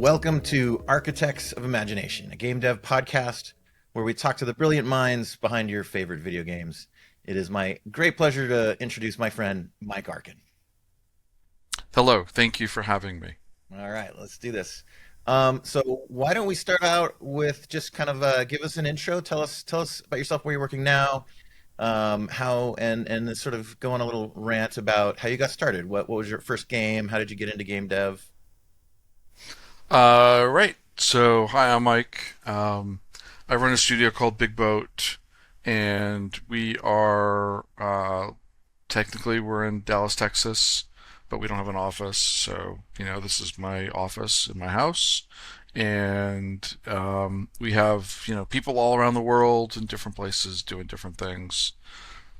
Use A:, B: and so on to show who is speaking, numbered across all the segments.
A: Welcome to Architects of Imagination, a game dev podcast where we talk to the brilliant minds behind your favorite video games. It is my great pleasure to introduce my friend, Mike Arkin.
B: Hello, thank you for having me.
A: All right, let's do this. So why don't we start out with just kind of give us an intro. Tell us about yourself, where you're working now, how and then sort of go on a little rant about how you got started. What was your first game? How did you get into game dev?
B: Right. So, hi, I'm Mike. I run a studio called Big Boat, and we are technically we're in Dallas, Texas, but we don't have an office. So, this is my office in my house, and we have people all around the world in different places doing different things.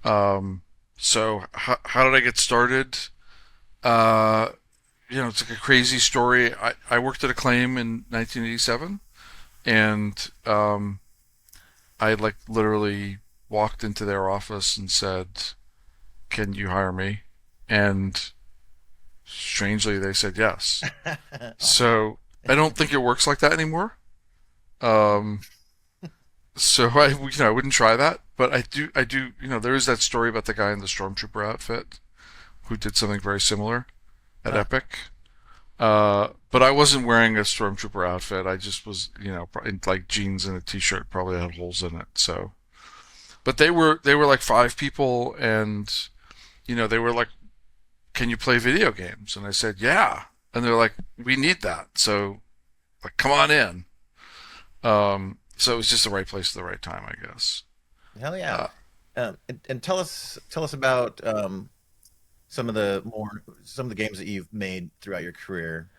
B: So, how did I get started? Uh, it's like a crazy story. I worked at Acclaim in 1987, and I like literally walked into their office and said, "Can you hire me?" And strangely, they said yes.
A: Awesome.
B: So I don't think it works like that anymore. Um, so I wouldn't try that, but I do. There is that story about the guy in the stormtrooper outfit who did something very similar at
A: Huh.
B: Epic. But I wasn't wearing a stormtrooper outfit. I just was, in like jeans and a t-shirt, probably had holes in it. So, but they were like five people, and they were like, "Can you play video games?" And I said, "Yeah." And they're like, "We need that." So, like, come on in. So it was just the right place at the right time, I guess.
A: Hell yeah.
B: Uh,
A: And tell us about some of the games that you've made throughout your career.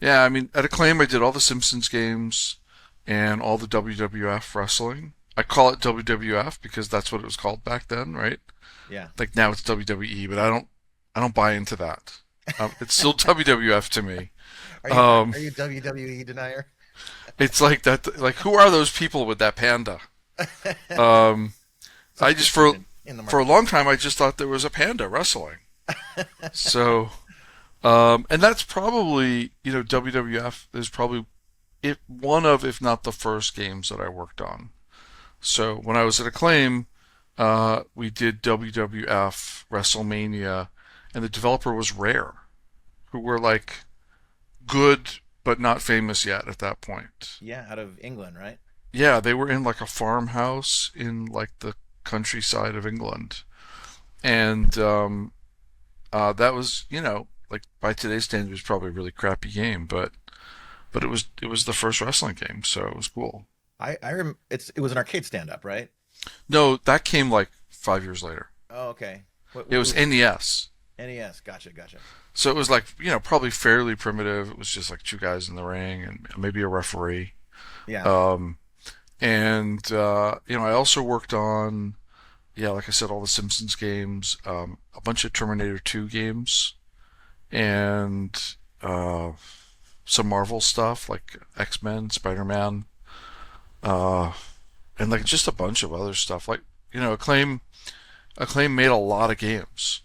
B: yeah, I mean, at Acclaim, I did all the Simpsons games and all the WWF wrestling. I call it WWF because that's what it was called back then, right?
A: Yeah.
B: Like now it's WWE, but I don't buy into that. It's still WWF to me.
A: Are you
B: Um,
A: are you WWE denier?
B: it's like that. Like, who are those people with that panda? Um,
A: Some
B: I just for
A: confusion in the
B: for a
A: market.
B: long time I just thought there was a panda wrestling. So, and that's probably WWF is probably if one of, if not the first games that I worked on. So when I was at Acclaim, we did WWF WrestleMania, and the developer was Rare, who were like good but not famous yet at that point.
A: Yeah, out of England, right?
B: Yeah, they were in like a farmhouse in like the countryside of England, and that was like by today's standards, it was probably a really crappy game, but it was the first wrestling game, so it was cool.
A: It was an arcade stand up, right?
B: No, that came like 5 years later.
A: Oh, okay.
B: It
A: What
B: was
A: was it?
B: NES.
A: NES. Gotcha.
B: So it was like, probably fairly primitive. It was just like two guys in the ring and maybe a referee.
A: Yeah.
B: Um, and, I also worked on, yeah, like I said, all the Simpsons games, a bunch of Terminator 2 games, and some Marvel stuff like X-Men, Spider-Man, uh, and like just a bunch of other stuff. Like, Acclaim made a lot of games.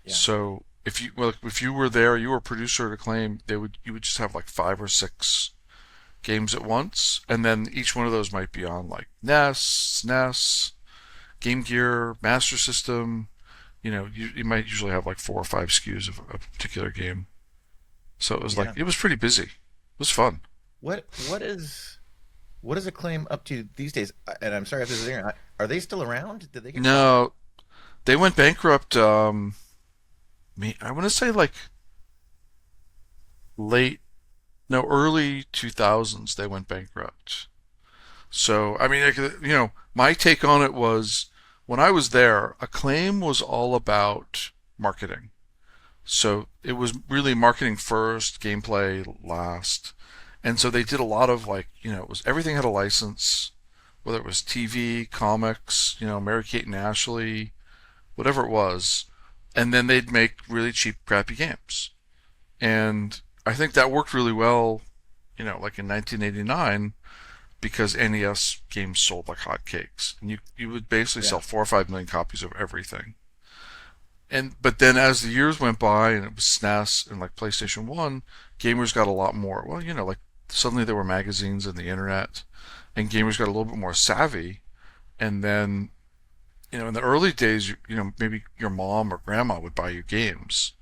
A: Yeah.
B: So if you were there, you were a producer at Acclaim, you would just have like five or six games at once, and then each one of those might be on like NES, SNES, Game Gear, Master System. You might usually have like four or five SKUs of a particular game. So it was like
A: Yeah.
B: it was pretty busy. It was fun.
A: What is Acclaim up to these days? And I'm sorry if this is there. Are they still around? Did they get bought out?
B: No, they went bankrupt. I want to say like late, no, early 2000s. They went bankrupt. So I mean, like, my take on it was when I was there, Acclaim was all about marketing. So it was really marketing first, gameplay last. And so they did a lot of like, it was everything had a license, whether it was TV, comics, Mary Kate and Ashley, whatever it was. And then they'd make really cheap, crappy games. And I think that worked really well, like in 1989, because NES games sold like hotcakes. And you would basically
A: Yeah.
B: sell 4 or 5 million copies of everything. And but then as the years went by and it was SNES and like PlayStation 1, gamers got a lot more. Well, like suddenly there were magazines and the internet and gamers got a little bit more savvy. And then, in the early days, maybe your mom or grandma would buy you games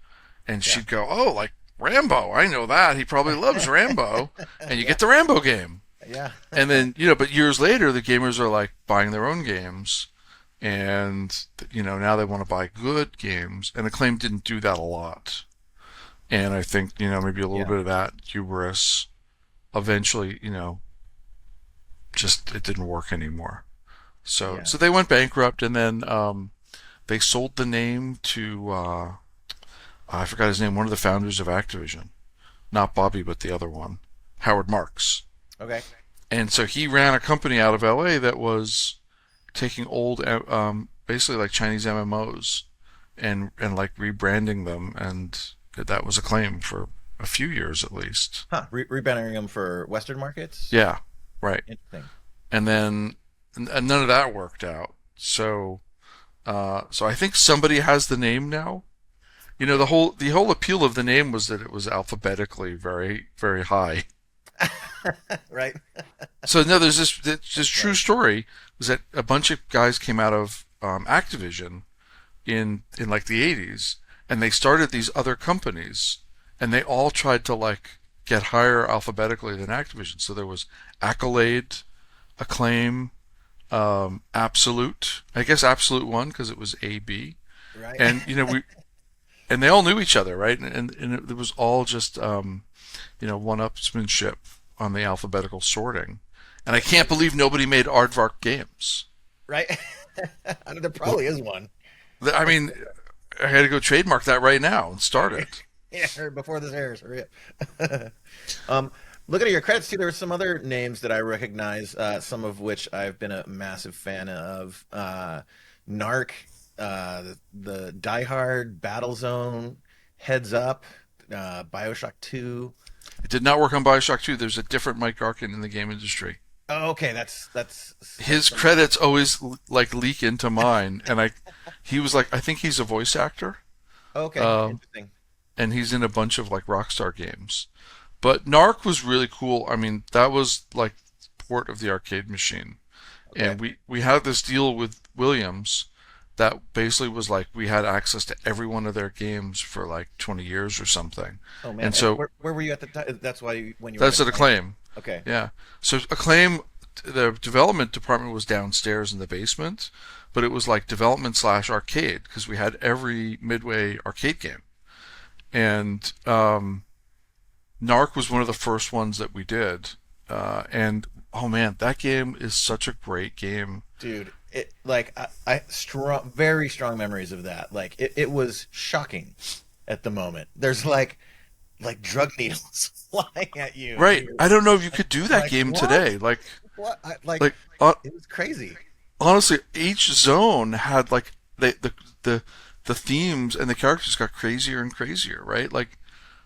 B: and
A: Yeah.
B: she'd go, "Oh, like Rambo, I know that. He probably loves Rambo." And you
A: Yeah.
B: get the Rambo game.
A: Yeah.
B: And then, but years later, the gamers are like buying their own games, and now they want to buy good games. And Acclaim didn't do that a lot. And I think maybe a little
A: Yeah.
B: bit of that hubris eventually, just it didn't work anymore. So
A: Yeah.
B: so they went bankrupt, and then they sold the name to I forgot his name, one of the founders of Activision, not Bobby, but the other one, Howard Marks.
A: Okay.
B: And so he ran a company out of LA that was taking old, basically like Chinese MMOs, and like rebranding them, and that was Acclaim for a few years at least.
A: Huh. Rebranding them for Western markets.
B: Yeah, right.
A: Interesting.
B: And then and none of that worked out. So I think somebody has the name now. The whole appeal of the name was that it was alphabetically very very high.
A: Right.
B: So no, there's this true
A: Right.
B: story was that a bunch of guys came out of Activision in like the 80s, and they started these other companies, and they all tried to like get higher alphabetically than Activision. So there was Accolade, Acclaim, Absolute. I guess Absolute won because it was AB,
A: Right.
B: and and they all knew each other, right? And it was all just one-upsmanship on the alphabetical sorting. And I can't believe nobody made Aardvark games.
A: Right. I know there probably is one.
B: I mean, I had to go trademark that right now and start it.
A: Yeah. Before this airs. Hurry up. um, Looking at your credits too, there were some other names that I recognize. Some of which I've been a massive fan of. Narc, the Die Hard, Battlezone, Heads Up, Bioshock 2.
B: It did not work on Bioshock 2. There's a different Mike Arkin in the game industry.
A: Oh, okay, that's
B: His
A: something.
B: credits always like leak into mine, and he was like, I think he's a voice actor,
A: Okay,
B: um,
A: interesting.
B: and he's in a bunch of like Rockstar games. But Narc was really cool. I mean, that was like port of the arcade machine,
A: Okay.
B: and we had this deal with Williams that basically was like we had access to every one of their games for like 20 years or something.
A: Oh man,
B: And
A: and
B: so
A: where were you at the time? That's why when you were at
B: that's an
A: Acclaim.
B: Acclaim.
A: Okay.
B: Yeah. So Acclaim, the development department was downstairs in the basement, but it was like development slash arcade because we had every Midway arcade game. And Narc was one of the first ones that we did. And oh man, that game is such a great game.
A: Dude, it like I strong, very strong memories of that. Like it was shocking at the moment. There's like drug needles flying at you, and
B: Right.
A: you're
B: I don't know if you could do that
A: like,
B: game
A: what?
B: today. Like,
A: What? Like
B: like uh,
A: it was crazy.
B: honestly, each zone had like the the themes and the characters got crazier and crazier, right? Like,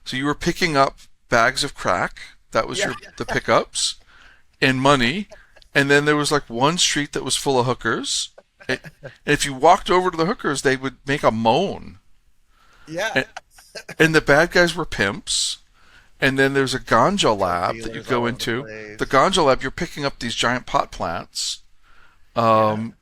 B: so you were picking up bags of crack. That was
A: Yeah,
B: your the pickups and money, and then there was like one street that was full of hookers. And if you walked over to the hookers, they would make a moan.
A: yeah.
B: And, and the bad guys were pimps. And then there's a ganja
A: Drug
B: lab that you
A: dealers
B: go
A: all over the
B: into. The
A: place.
B: ganja lab, you're picking up these giant pot plants.
A: Yeah.
B: Um,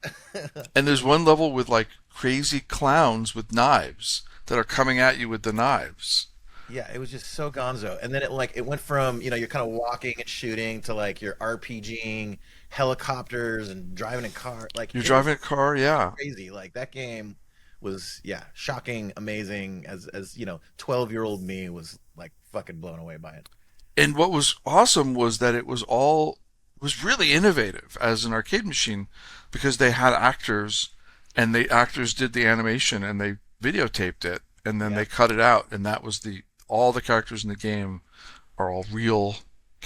B: and there's one level with like crazy clowns with knives that are coming at you with the knives.
A: Yeah, it was just so gonzo. And then it went from, you're kind of walking and shooting to like you're RPGing helicopters and driving a car. Like
B: You're
A: it was
B: driving a car, yeah.
A: crazy. Like that game was, yeah, shocking, amazing. As 12-year-old me was like fucking blown away by it.
B: And what was awesome was that it was really innovative as an arcade machine because they had actors and the actors did the animation and they videotaped it and then
A: Yeah.
B: they cut it out and that was the all the characters in the game are all real.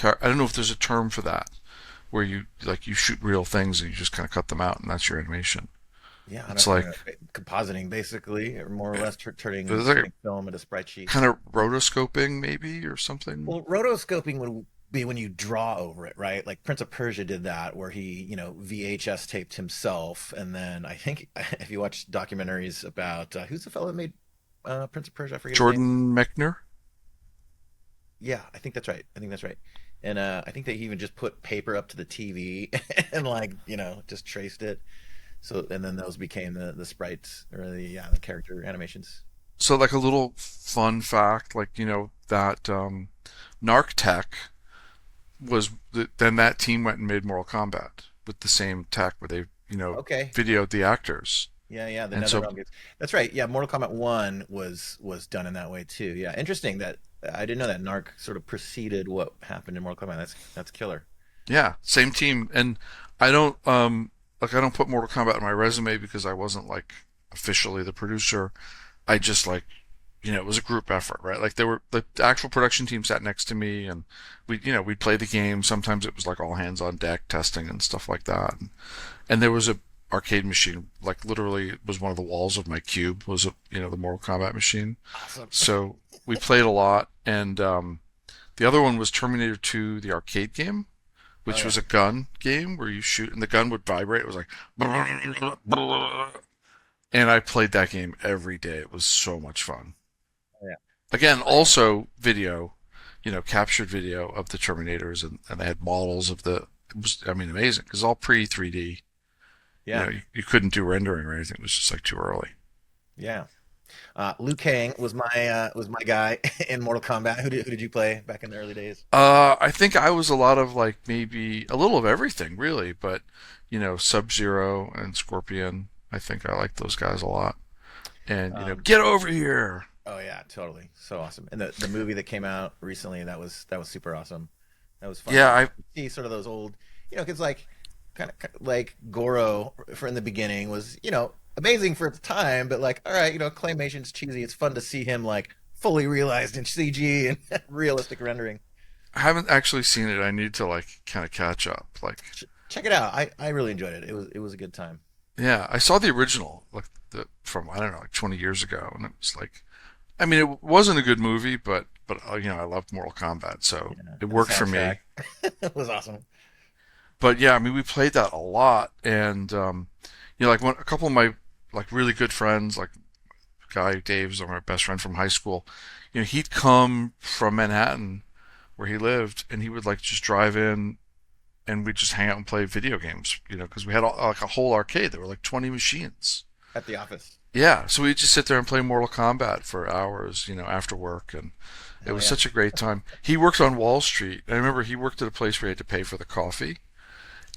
B: I don't know if there's a term for that where you shoot real things and you just kind of cut them out and that's your animation.
A: Yeah,
B: It's like
A: compositing basically, or more or less
B: it's
A: turning
B: like
A: film into sprite sheets.
B: kind of rotoscoping maybe or something.
A: Well, rotoscoping would be when you draw over it, right? Like Prince of Persia did that, where he, VHS taped himself, and then I think if you watch documentaries about who's the fellow that made Prince of Persia, I forget his name.
B: Jordan Mechner.
A: Yeah, I think that's right. I think that's right. And I think they even just put paper up to the TV and like, just traced it. So and then those became the sprites or the character animations.
B: So like a little fun fact, like that Narc Tech then that team went and made Mortal Kombat with the same tech where they
A: Okay.
B: videoed the actors,
A: Yeah, the
B: and so
A: NetherRealm games. That's right. Yeah, Mortal Kombat 1 was done in that way too. Yeah, interesting that I didn't know that Narc sort of preceded what happened in Mortal Kombat. That's killer.
B: yeah, same team. And I don't like I don't put Mortal Kombat on my resume because I wasn't like officially the producer. I just like it was a group effort, right? Like there were the actual production team sat next to me, and we'd play the game. Sometimes it was like all hands on deck testing and stuff like that. And there was a arcade machine, like literally it was one of the walls of my cube was the Mortal Kombat machine.
A: Awesome.
B: So we played a lot, and the other one was Terminator 2, the arcade game,
A: Oh
B: which
A: yeah.
B: was a gun game where you shoot and the gun would vibrate. It was like, and I played that game every day. It was so much fun.
A: Oh, yeah.
B: Again,
A: Oh yeah.
B: also video, captured video of the Terminators, and they had models of the. It was, I mean, amazing because all pre 3D.
A: Yeah.
B: You couldn't do rendering or anything. It was just like too early.
A: Yeah. Liu Kang was my guy in Mortal Kombat. Who did you play back in the early days?
B: I think I was a lot of like maybe a little of everything really, but Sub-Zero and Scorpion. I think I like those guys a lot. And
A: Um,
B: get over here.
A: oh yeah, totally. So awesome. And the movie that came out recently, that was super awesome. That was fun
B: Yeah,
A: to
B: I
A: see sort of those old, because like kind of like Goro for in the beginning was, amazing for its time, but like, all right, claymation's cheesy. It's fun to see him like fully realized in CG and realistic rendering.
B: haven't actually seen it. I need to like kind of catch up. Like,
A: Check it out. I really enjoyed it. It was a good time.
B: yeah, I saw the original like from I don't know like 20 years ago, and it was like, I mean, it wasn't a good movie, but I loved Mortal Kombat, so
A: Yeah.
B: it
A: And the
B: worked for me.
A: soundtrack was awesome.
B: But yeah, I mean, we played that a lot, and like a couple of my like really good friends, like guy Dave's my best friend from high school. He'd come from Manhattan where he lived, and he would like just drive in, and we'd just hang out and play video games. Because we had like a whole arcade. There were like 20 machines.
A: At the office.
B: Yeah, so we'd just sit there and play Mortal Kombat for hours, after work, and it
A: Hell
B: was
A: yeah.
B: such a great time. He worked on Wall Street. I remember he worked at a place where he had to pay for the coffee.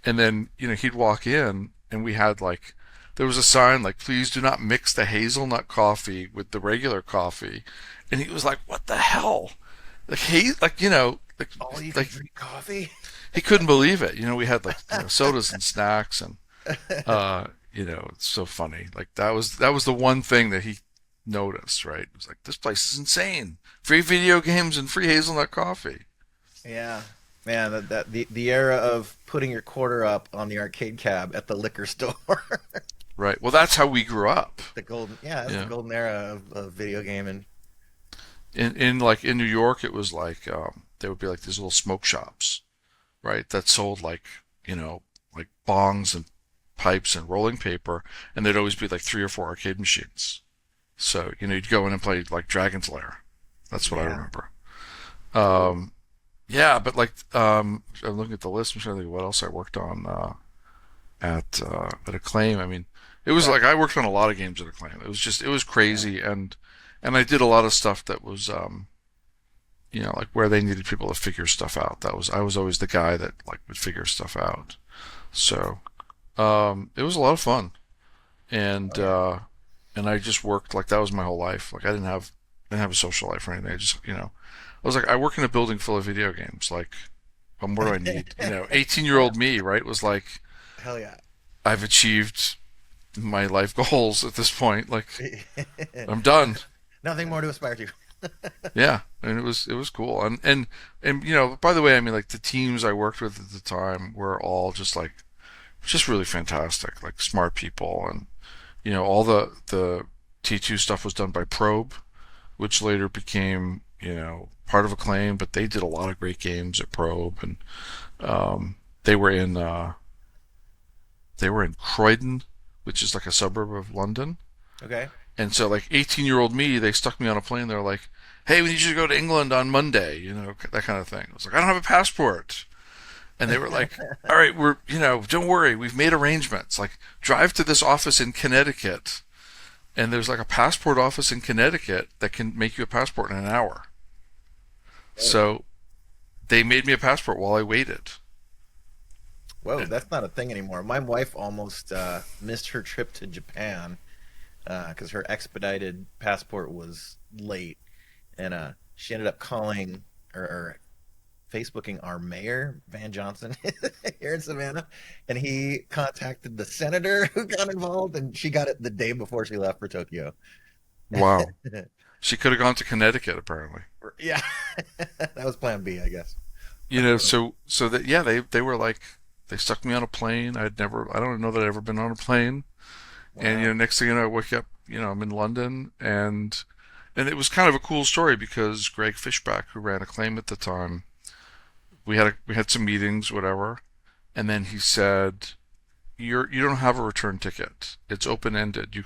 B: And then, he'd walk in and we had like, there was a sign like, please do not mix the hazelnut coffee with the regular coffee. And he was like, what the hell? Like,
A: All you can
B: like
A: drink coffee?
B: he couldn't believe it. We had like, sodas and snacks and, it's so funny. Like that was the one thing that he noticed, right? It was like, this place is insane. Free video games and free hazelnut coffee.
A: Yeah. Man, the era of putting your quarter up on the arcade cab at the liquor store.
B: Right. Well, that's how we grew up.
A: That's the
B: Yeah.
A: golden era of video gaming.
B: In like in New York, it was like there would be like these little smoke shops, right, that sold like bongs and pipes and rolling paper, and there'd always be like three or four arcade machines. So you'd go in and play like Dragon's Lair. That's what I
A: Yeah,
B: remember.
A: cool.
B: Um, yeah, but like I'm looking at the list. I'm trying to think what else I worked on at Acclaim. I mean, it was
A: Right.
B: like I worked on a lot of games at Acclaim. It was
A: Yeah.
B: crazy, and I did a lot of stuff that was like where they needed people to figure stuff out. I was always the guy that like would figure stuff out. So it was a lot of fun, and
A: Oh yeah.
B: I just worked like that was my whole life. Like I didn't have a social life or anything. I just I was like I work in a building full of video games. Like, what do I need? 18-year-old me, right? Was like
A: Hell yeah.
B: I've achieved my life goals at this point. Like I'm done.
A: Nothing more to aspire to.
B: Yeah, and it was cool. And by the way, I mean like the teams I worked with at the time were all just really fantastic, like smart people, and all the T2 stuff was done by Probe, which later became part of Acclaim, but they did a lot of great games at Probe, and they were in Croydon, which is like a suburb of London.
A: Okay.
B: And so, like 18-year-old me, they stuck me on a plane. They're like, "Hey, we need you to go to England on Monday," that kind of thing. I was like, "I don't have a passport." And they were like, "All right, don't worry, we've made arrangements. Like, drive to this office in Connecticut, and there's like a passport office in Connecticut that can make you a passport in an hour." So they made me a passport while I waited.
A: Whoa, that's not a thing anymore. My wife almost missed her trip to Japan because her expedited passport was late, and she ended up calling or Facebooking our mayor, Van Johnson, here in Savannah, and he contacted the senator who got involved, and she got it the day before she left for Tokyo.
B: Wow. She could have gone to Connecticut apparently.
A: Yeah, that was Plan B, I guess.
B: So that yeah, they were like they stuck me on a plane. I don't know that I'd ever been on a plane. And
A: Wow.
B: next thing you know, I wake up, I'm in London, and it was kind of a cool story because Greg Fishback, who ran Acclaim at the time, we had some meetings, whatever, and then he said, you don't have a return ticket. It's open ended.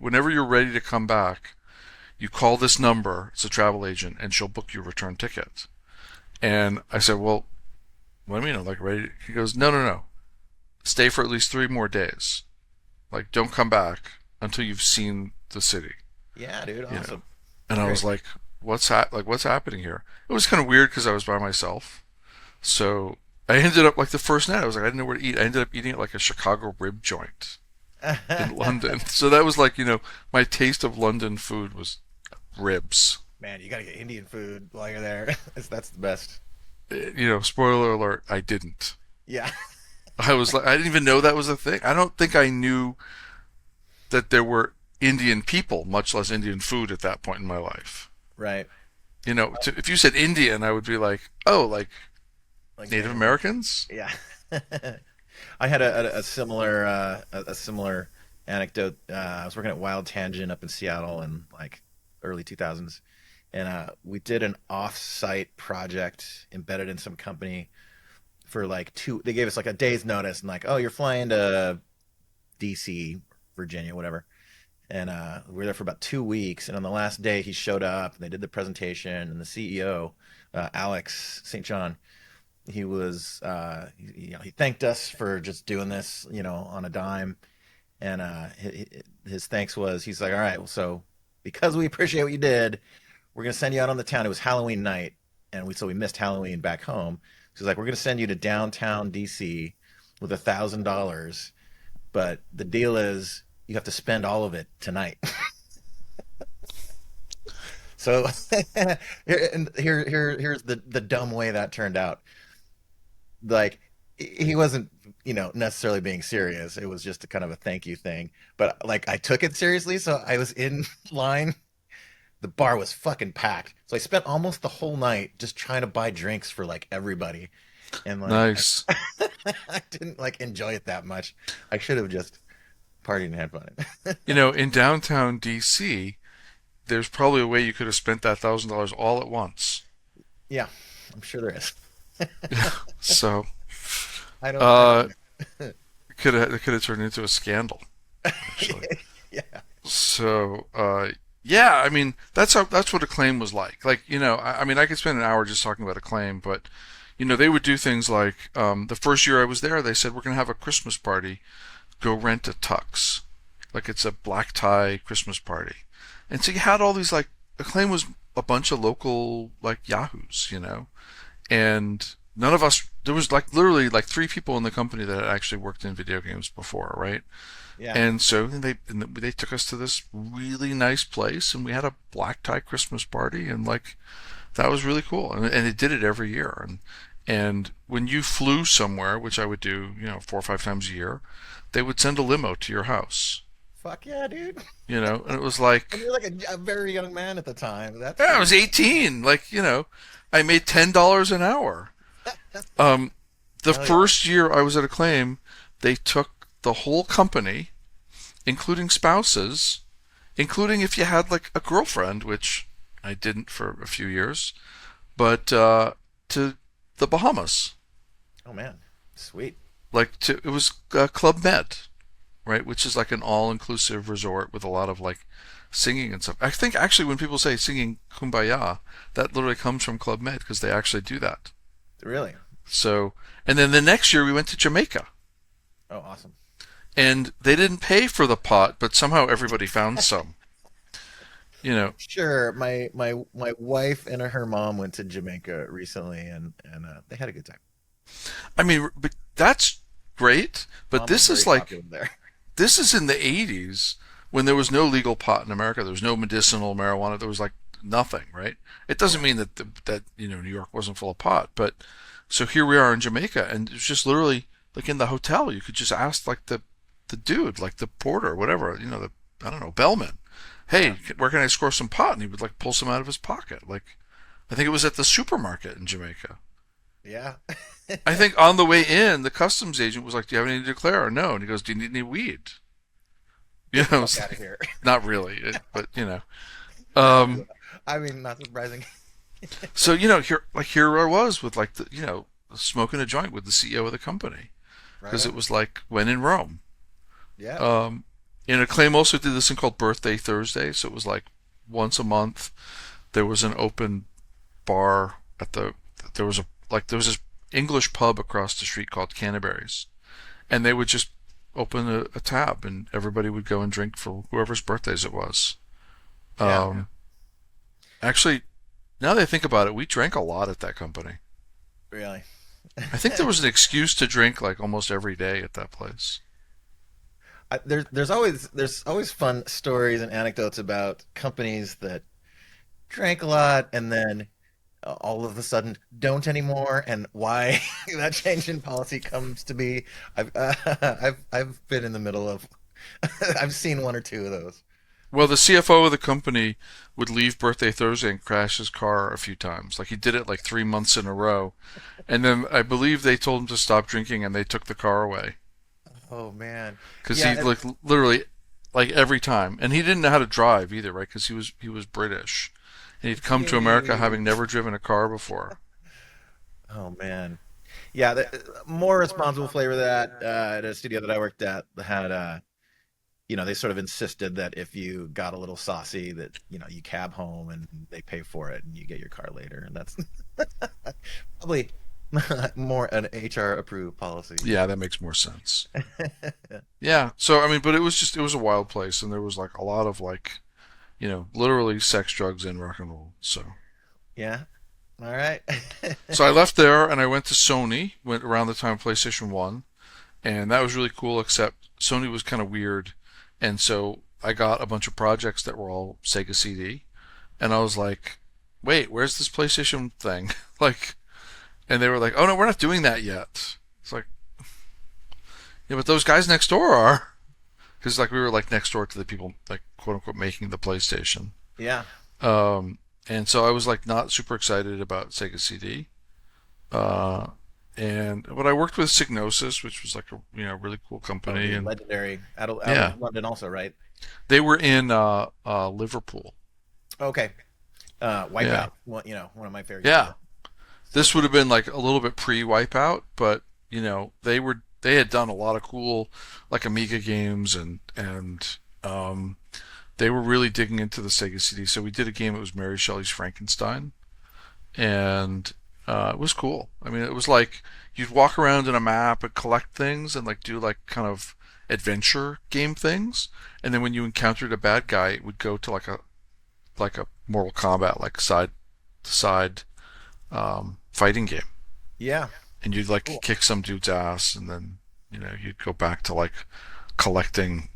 B: Whenever you're ready to come back, you call this number. It's a travel agent, and she'll book you a return ticket. And I said, well, what do you mean? I'm like ready? He goes, no, no, no. Stay for at least 3 more days. Like, don't come back until you've seen the city.
A: Yeah, dude,
B: You know.
A: awesome.
B: And I
A: Great.
B: was like, what's happening here? It was kind of weird because I was by myself. So I ended up like the first night. I was like, I didn't know where to eat. I ended up eating at like a Chicago rib joint in London. So that was like, my taste of London food was ribs.
A: Man, you gotta get Indian food while you're there. That's the best.
B: Spoiler alert, I didn't.
A: Yeah.
B: I was like, I didn't even know that was a thing. I don't think I knew that there were Indian people, much less Indian food at that point in my life.
A: Right.
B: If you said Indian, I would be like, oh, like
A: Like
B: Native
A: Native.
B: Americans?
A: Yeah. I had a similar anecdote. I was working at Wild Tangent up in Seattle in like early 2000s, and we did an off-site project embedded in some company for like two. They gave us like a day's notice and like, oh, you're flying to DC, Virginia, whatever. And we were there for about 2 weeks. And on the last day, he showed up and they did the presentation. And the CEO, Alex St. John, he thanked us for just doing this, on a dime. And his thanks was, he's like, all right, well, so because we appreciate what you did, we're gonna send you out on the town. It was Halloween night, and we missed Halloween back home. So he's like, we're gonna send you to downtown DC with $1,000, but the deal is you have to spend all of it tonight. So here's the dumb way that turned out. Like he wasn't, necessarily being serious. It was just a kind of a thank you thing. But like I took it seriously, so I was in line. The bar was fucking packed. So I spent almost the whole night just trying to buy drinks for like everybody. And like
B: Nice.
A: I didn't like enjoy it that much. I should have just partied and had fun.
B: In downtown DC, there's probably a way you could have spent that $1,000 all at once.
A: Yeah, I'm sure there is.
B: So,
A: I
B: uh,
A: don't
B: it could have turned into a scandal, actually.
A: Yeah.
B: So, yeah, I mean, that's what Acclaim was like. Like, I mean, I could spend an hour just talking about Acclaim, but they would do things like the first year I was there, they said we're gonna have a Christmas party. Go rent a tux, like it's a black tie Christmas party, and so you had all these like Acclaim was a bunch of local like yahoos, and none of us. There was like literally like 3 people in the company that had actually worked in video games before, right?
A: Yeah.
B: And so they took us to this really nice place, and we had a black tie Christmas party, and like that was really cool, and they did it every year, and when you flew somewhere, which I would do, 4 or 5 times a year, they would send a limo to your house,
A: Fuck yeah, dude.
B: and it was
A: And
B: like,
A: you're like a very young man at the time. That's
B: yeah, I
A: pretty
B: was 18, like, I made $10 an hour. Um, the
A: hell yeah.
B: first year I was at Acclaim, they took the whole company, including spouses, including if you had like a girlfriend, which I didn't for a few years, but to the Bahamas.
A: Oh man, sweet.
B: It was Club Med, right? Which is like an all-inclusive resort with a lot of like singing and stuff. I think actually when people say singing Kumbaya, that literally comes from Club Med because they actually do that.
A: Really?
B: So, and then the next year we went to Jamaica,
A: Oh, awesome.
B: and they didn't pay for the pot, but somehow everybody found some. You know,
A: Sure. My wife and her mom went to Jamaica recently, and they had a good time.
B: I mean, but that's great. But
A: Mom is
B: this is
A: very
B: like
A: popular there.
B: this is in the '80s when there was no legal pot in America. There was no medicinal marijuana. There was like nothing, right? It doesn't
A: Yeah.
B: mean that New York wasn't full of pot, but so here we are in Jamaica, and it was just literally like in the hotel. You could just ask like the dude, like the porter, whatever, the I don't know, bellman. Hey,
A: Yeah.
B: where can I score some pot? And he would like pull some out of his pocket. Like I think it was at the supermarket in Jamaica.
A: Yeah.
B: I think on the way in, the customs agent was like, "Do you have any to declare?" Or no, and he goes, "Do you need any weed?" You
A: Get the
B: know,
A: fuck out of here.
B: not really, but
A: Yeah.
B: Um,
A: I mean, not surprising.
B: so here I was with like smoking a joint with the CEO of the company
A: Right
B: because it
A: on.
B: was like when in Rome.
A: Yeah.
B: Um, and Acclaim also did this thing called Birthday Thursday, so it was like once a month there was an open bar at there was a there was this English pub across the street called Canterbury's, and they would just open a tab and everybody would go and drink for whoever's birthdays it was.
A: Yeah.
B: Um, Actually, now that I think about it, we drank a lot at that company.
A: Really.
B: I think there was an excuse to drink like almost every day at that place.
A: There's always fun stories and anecdotes about companies that drank a lot and then all of a sudden don't anymore, and why that change in policy comes to be. I've been in the middle of. I've seen one or two of those.
B: Well, the CFO of the company would leave Birthday Thursday and crash his car a few times. Like he did it like 3 months in a row. And then I believe they told him to stop drinking and they took the car away.
A: Oh man,
B: Because he
A: yeah,
B: like literally like every time. And he didn't know how to drive either, right? Because he was British. And he'd come to America having
A: jeez.
B: never driven a car before.
A: Oh man, yeah. The more responsible flavor of that at a studio that I worked at had they sort of insisted that if you got a little saucy, that you cab home and they pay for it and you get your car later, and that's probably more an HR approved policy.
B: Yeah, that makes more sense. Yeah. So I mean, but it was a wild place and there was like a lot of like, literally sex, drugs, and rock and roll.
A: Yeah. All right.
B: So I left there and I went to Sony, went around the time of PlayStation 1, and that was really cool, except Sony was kind of weird. And so I got a bunch of projects that were all Sega CD, and I was like, wait, where's this PlayStation thing? Like, and they were like, oh no, we're not doing that yet. It's like, yeah, but those guys next door are. Because like we were like next door to the people like quote unquote making the PlayStation.
A: Yeah.
B: Um, and so I was like not super excited about Sega CD. Uh, but I worked with Psygnosis, which was like a really cool
A: Oh,
B: company,
A: dude,
B: and
A: legendary. Out
B: yeah,
A: of London also, right?
B: they were in Liverpool.
A: Okay.
B: Yeah,
A: Wipeout. Well, one of my favorite games.
B: yeah.
A: So
B: This would have
A: cool.
B: been like a little bit pre-Wipeout, but they had done a lot of cool like Amiga games and they were really digging into the Sega CD. So we did a game. It was Mary Shelley's Frankenstein, and it was cool. I mean, it was like you'd walk around in a map and collect things and like do like kind of adventure game things, and then when you encountered a bad guy, it would go to like a Mortal Kombat like side to side fighting game,
A: Yeah.
B: and you'd like
A: Cool.
B: kick some dude's ass, and then you'd go back to like collecting,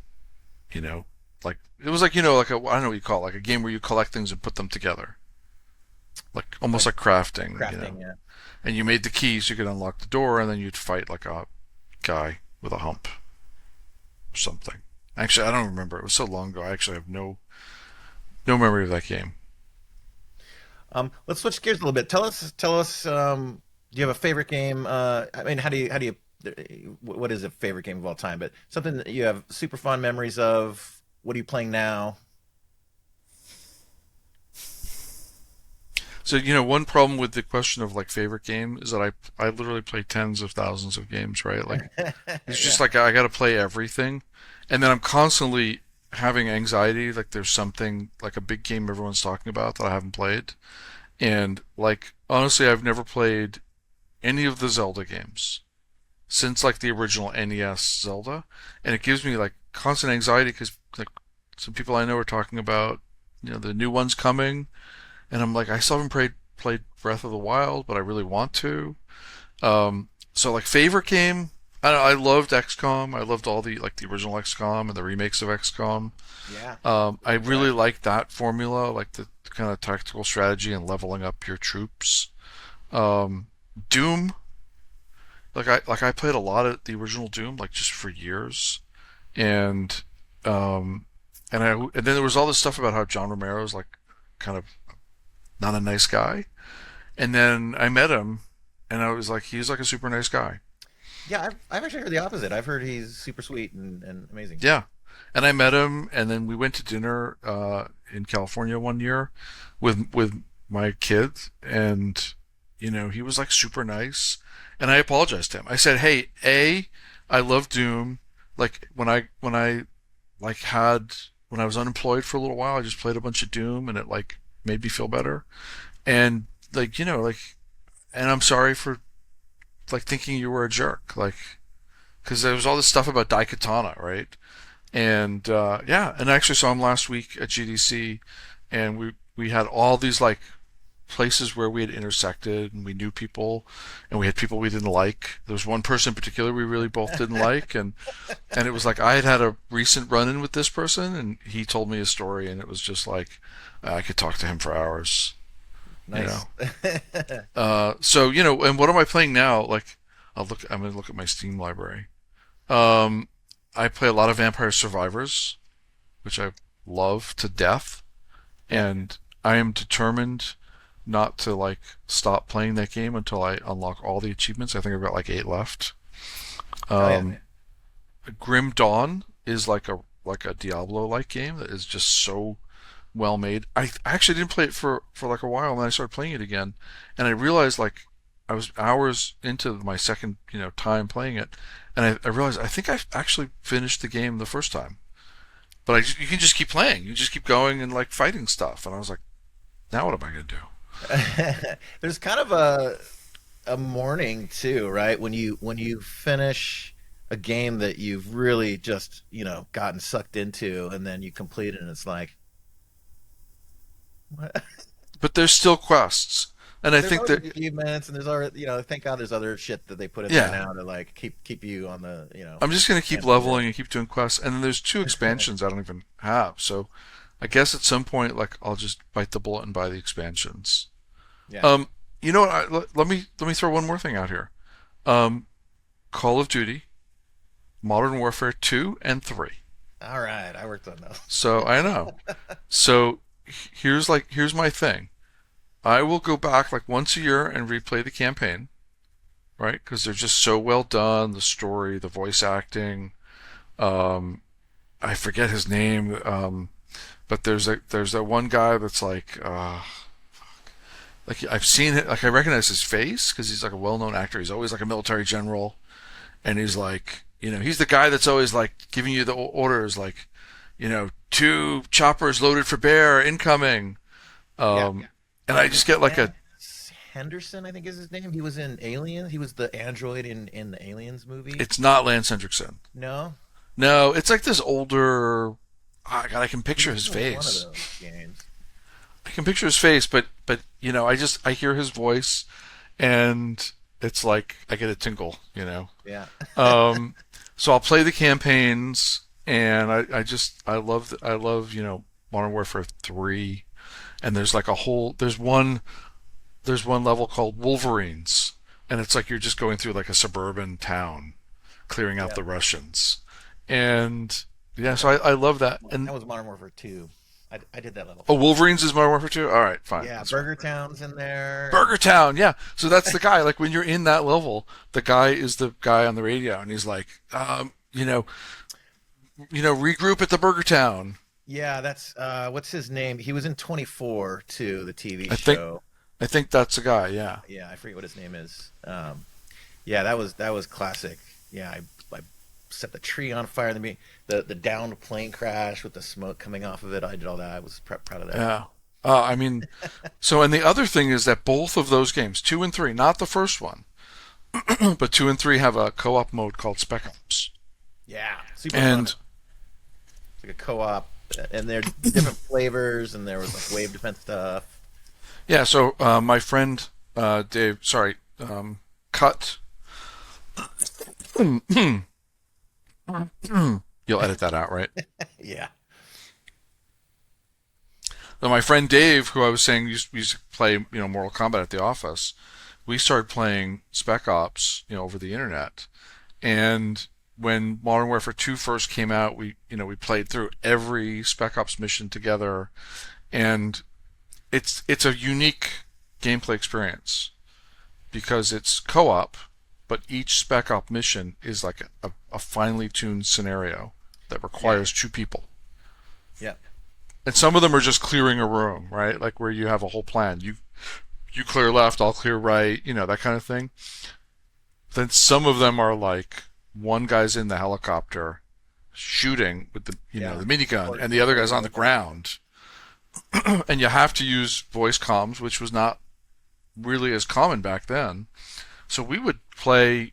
B: you know, like it was like like I don't know what you call it, like a game where you collect things and put them together, like almost
A: Like
B: like crafting,
A: crafting. Yeah.
B: and you made the keys, you could unlock the door, and then you'd fight like a guy with a hump or something. Actually, I don't remember. It was so long ago. I actually have no memory of that game.
A: Let's switch gears a little bit. Tell us. Do you have a favorite game? I mean, how do you? What is a favorite game of all time? But something that you have super fond memories of. What are you playing now?
B: So, one problem with the question of like favorite game is that I literally play tens of thousands of games, right? Like it's just
A: Yeah.
B: like I got to play everything, and then I'm constantly having anxiety. Like there's something like a big game everyone's talking about that I haven't played, and like honestly, I've never played any of the Zelda games since like the original NES Zelda, and it gives me like constant anxiety because like some people I know are talking about the new ones coming, and I'm like I still haven't played Breath of the Wild, but I really want to. So like favorite game, I don't know, I loved XCOM. I loved all the like the original XCOM and the remakes of XCOM.
A: Yeah.
B: I
A: Good
B: really
A: track.
B: liked that formula, like the kind of tactical strategy and leveling up your troops. Um, Doom, like I played a lot of the original Doom, like just for years, and um, and then there was all this stuff about how John Romero's like kind of not a nice guy, and then I met him, and I was like, he's like a super nice guy.
A: Yeah, I've actually heard the opposite. I've heard he's super sweet and amazing.
B: Yeah. And I met him, and then we went to dinner in California one year with my kids, and he was like super nice, and I apologized to him. I said, "Hey, I love Doom. Like when I like had when I was unemployed for a little while, I just played a bunch of Doom, and it like made me feel better. And like and I'm sorry for like thinking you were a jerk, like because there was all this stuff about Daikatana, right? And yeah, and I actually saw him last week at GDC, and we had all these like places where we had intersected, and we knew people, and we had people we didn't like. There was one person in particular we really both didn't like, and it was like I had had a recent run-in with this person, and he told me a story, and it was just like I could talk to him for hours, you know.
A: Nice.
B: So and what am I playing now? Like I'm gonna look at my Steam library. Um, I play a lot of Vampire Survivors, which I love to death,
A: Yeah.
B: and I am determined not to like stop playing that game until I unlock all the achievements. I think I've got like 8 left.
A: Oh yeah.
B: Um, Grim Dawn is like a Diablo like game that is just so well made. I actually didn't play it for like a while, and then I started playing it again, and I realized like I was hours into my second time playing it, and I realized I think I actually finished the game the first time. But you can just keep playing. You just keep going and like fighting stuff, and I was like, now what am I gonna do?
A: There's kind of a morning too, right? When you finish a game that you've really just, gotten sucked into and then you complete it and it's like what?
B: But there's still quests, and I
A: There's
B: think
A: always
B: that
A: achievements and there's already, thank God there's other shit that they put in there
B: yeah,
A: now to like keep you on the,
B: I'm just gonna keep
A: hamster wheel.
B: leveling and keep doing quests, and then there's 2 expansions I don't even have. So I guess at some point, like I'll just bite the bullet and buy the expansions.
A: Yeah.
B: Um, you know what? Let me throw one more thing out here. Um, Call of Duty, Modern Warfare 2 and 3.
A: All right, I worked on those.
B: So I know. So here's my thing. I will go back like once a year and replay the campaign, right? Because they're just so well done. The story, the voice acting. Um, I forget his name. But there's that one guy that's like I've seen it. Like I recognize his face because he's like a well-known actor. He's always like a military general, and he's like he's the guy that's always like giving you the orders like 2 choppers loaded for bear incoming.
A: Yeah.
B: Um, and I just get like a
A: Lance Henderson, I think is his name. He was in Aliens. He was the android in the Aliens movie.
B: it's not Lance Hendrickson.
A: No,
B: No, it's like this older. Ah, God, I can
A: he
B: picture
A: was
B: his
A: in one of
B: face.
A: those games.
B: I can picture his face, but I hear his voice, and it's like I get a tinkle.
A: Yeah.
B: Um, so I'll play the campaigns, and I love Modern Warfare 3, and there's like a whole there's one level called Wolverines, and it's like you're just going through like a suburban town, clearing out
A: Yeah.
B: the Russians, and yeah, so I love that. And
A: That was Modern Warfare 2. I did that level.
B: oh, Wolverines is Modern Warfare 2. All right, fine,
A: Yeah,
B: that's fine.
A: Burger Town's in there,
B: Burger Town, yeah. So that's the guy. Like when you're in that level, the guy is the guy on the radio, and he's like, regroup at the Burger Town.
A: yeah, that's what's his name? He was in 24 too, the TV
B: I think
A: show.
B: I think that's the guy. Yeah.
A: Yeah, I forget what his name is. Yeah, that was classic. Yeah, I set the tree on fire. The downed plane crash with the smoke coming off of it. I did all that. I was proud of that.
B: Yeah. I mean, so and the other thing is that both of those games, 2 and 3, not the first one, but 2 and 3 have a co-op mode called Spec Ops.
A: Yeah, super fun.
B: And
A: It's like a co-op, and there's different flavors, and there was like wave defense stuff.
B: yeah, so my friend Dave, sorry, cut. You'll edit that out, right?
A: Yeah,
B: So my friend Dave, who I was saying used to play, Mortal Kombat at the office, we started playing Spec Ops, over the internet. And when Modern Warfare 2 first came out, we played through every Spec Ops mission together, and it's a unique gameplay experience because it's co-op, but each Spec Op mission is like a finely tuned scenario that
A: yeah,
B: requires two people.
A: yeah.
B: And some of them are just clearing a room, right? Like where you have a whole plan. You clear left, I'll clear right, that kind of thing. Then some of them are like one guy's in the helicopter shooting with
A: Yeah.
B: the minigun, and the other guy's
A: Coordinating
B: on
A: all
B: the
A: of that.
B: ground. And you have to use voice comms, which was not really as common back then. So we would play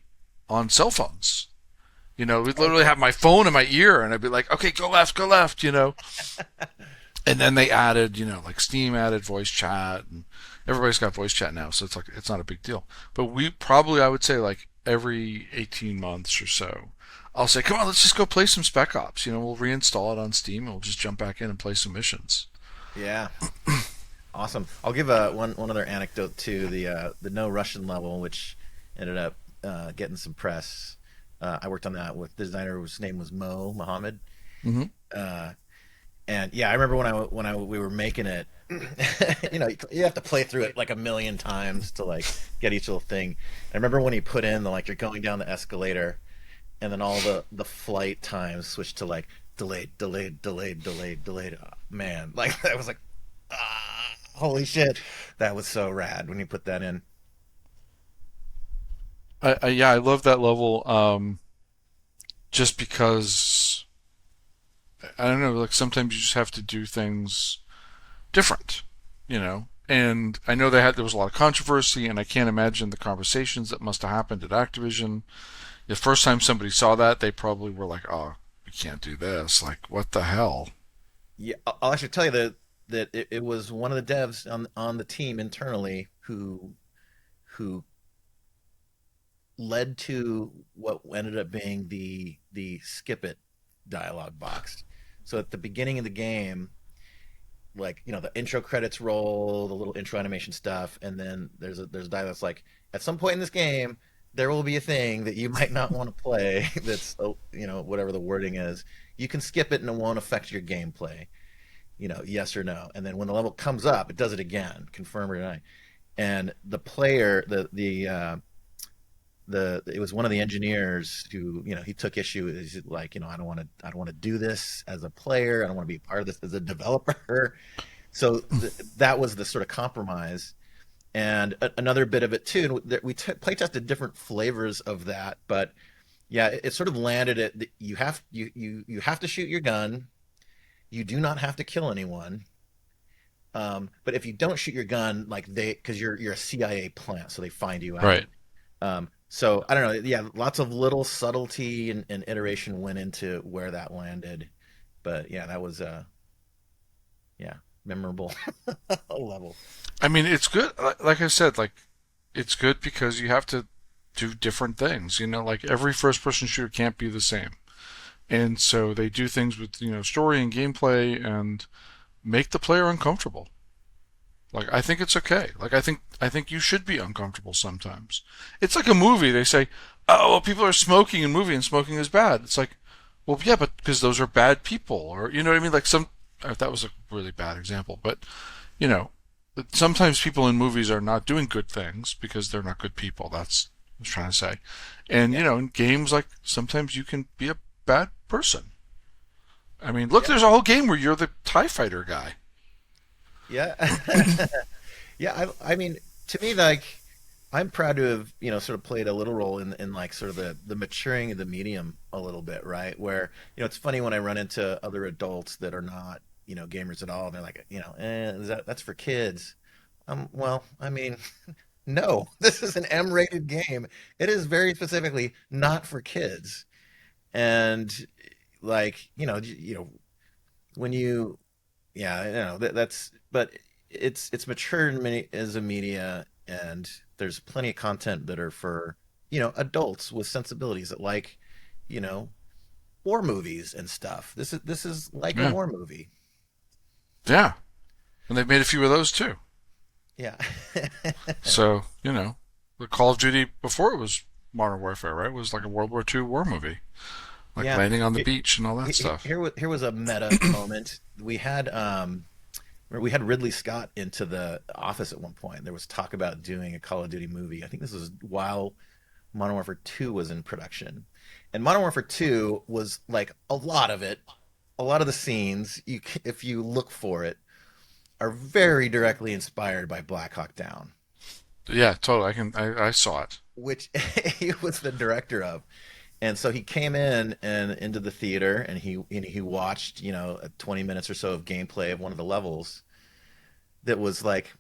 B: on cell phones. We'd literally
A: Okay.
B: have my phone in my ear, and I'd be like, "Okay, go left." And then they added, like Steam added voice chat, and everybody's got voice chat now, so it's not a big deal. But we probably, I would say, like every 18 months or so, I'll say, "Come on, let's just go play some Spec Ops." We'll reinstall it on Steam, and we'll just jump back in and play some missions.
A: Yeah, awesome. I'll give one other anecdote too. The No Russian level, which ended up getting some press. I worked on that with the designer whose name was Mo Mohammed.
B: Hmm.
A: Uh, and yeah, I remember we were making it. You have to play through it like a million times to like get each little thing. I remember when he put in the like you're going down the escalator, and then all the flight times switched to like delayed, delayed, delayed, delayed, delayed. Oh, man, like I was like, holy shit, that was so rad when you put that in.
B: Yeah, I love that level. Just because I don't know, like sometimes you just have to do things different. And I know there was a lot of controversy, and I can't imagine the conversations that must have happened at Activision. The first time somebody saw that, they probably were like, "Oh, we can't do this. Like, what the hell?"
A: Yeah, I'll actually tell you that it was one of the devs on the team internally who led to what ended up being the skip it dialogue box. So at the beginning of the game, like the intro credits roll, the little intro animation stuff, and then there's a dialogue that's like, at some point in this game, there will be a thing that you might not want to play. That's whatever the wording is. You can skip it and it won't affect your gameplay. Yes or no. And then when the level comes up, it does it again, confirm or deny. And the player, the it was one of the engineers who he took issue. He's like, I don't want to do this as a player. I don't want to be part of this as a developer. So that was the sort of compromise. And another bit of it too, that we play tested different flavors of that, but yeah, it sort of landed at you have to shoot your gun. You do not have to kill anyone. But if you don't shoot your gun, like because you're a CIA plant, so they find you out.
B: Right.
A: So I don't know. Yeah, lots of little subtlety and iteration went into where that landed. But yeah, that was yeah, memorable level.
B: I mean, it's good. Like I said, like it's good because you have to do different things. Like every first-person shooter can't be the same, and so they do things with story and gameplay and make the player uncomfortable. Like I think it's okay. Like I think you should be uncomfortable sometimes. It's like a movie. They say, "Oh, well, people are smoking in movie and smoking is bad." It's like, well, yeah, but because those are bad people, or you know what I mean? Like that was a really bad example, but you know, sometimes people in movies are not doing good things because they're not good people. That's what I was trying to say. And
A: Yeah,
B: in games, like sometimes you can be a bad person. I mean, look,
A: yeah,
B: there's a whole game where you're the TIE fighter guy.
A: yeah. Yeah, I mean, to me, like, I'm proud to have, sort of played a little role in like sort of the maturing of the medium a little bit, right? Where, it's funny when I run into other adults that are not, gamers at all. And they're like, that's for kids. Well, I mean, no, this is an M-rated game. It is very specifically not for kids. And like, when you yeah, that's but it's mature in many as a media, and there's plenty of content that are for adults with sensibilities that like you know war movies and stuff. This is like a
B: Yeah,
A: war movie.
B: yeah, and they've made a few of those too.
A: Yeah.
B: So the Call of Duty before it was Modern Warfare, right? Was like a World War II war movie, like
A: Yeah.
B: landing on the beach and all that stuff.
A: Here was a meta moment. We had Ridley Scott into the office at one point. There was talk about doing a Call of Duty movie. I think this was while Modern Warfare 2 was in production. And Modern Warfare 2 was like a lot of it, a lot of the scenes, if you look for it, are very directly inspired by Black Hawk Down,
B: Yeah, totally. I saw it.
A: which he was the director of. And so he came in and into the theater, and he watched, 20 minutes or so of gameplay of one of the levels that was like,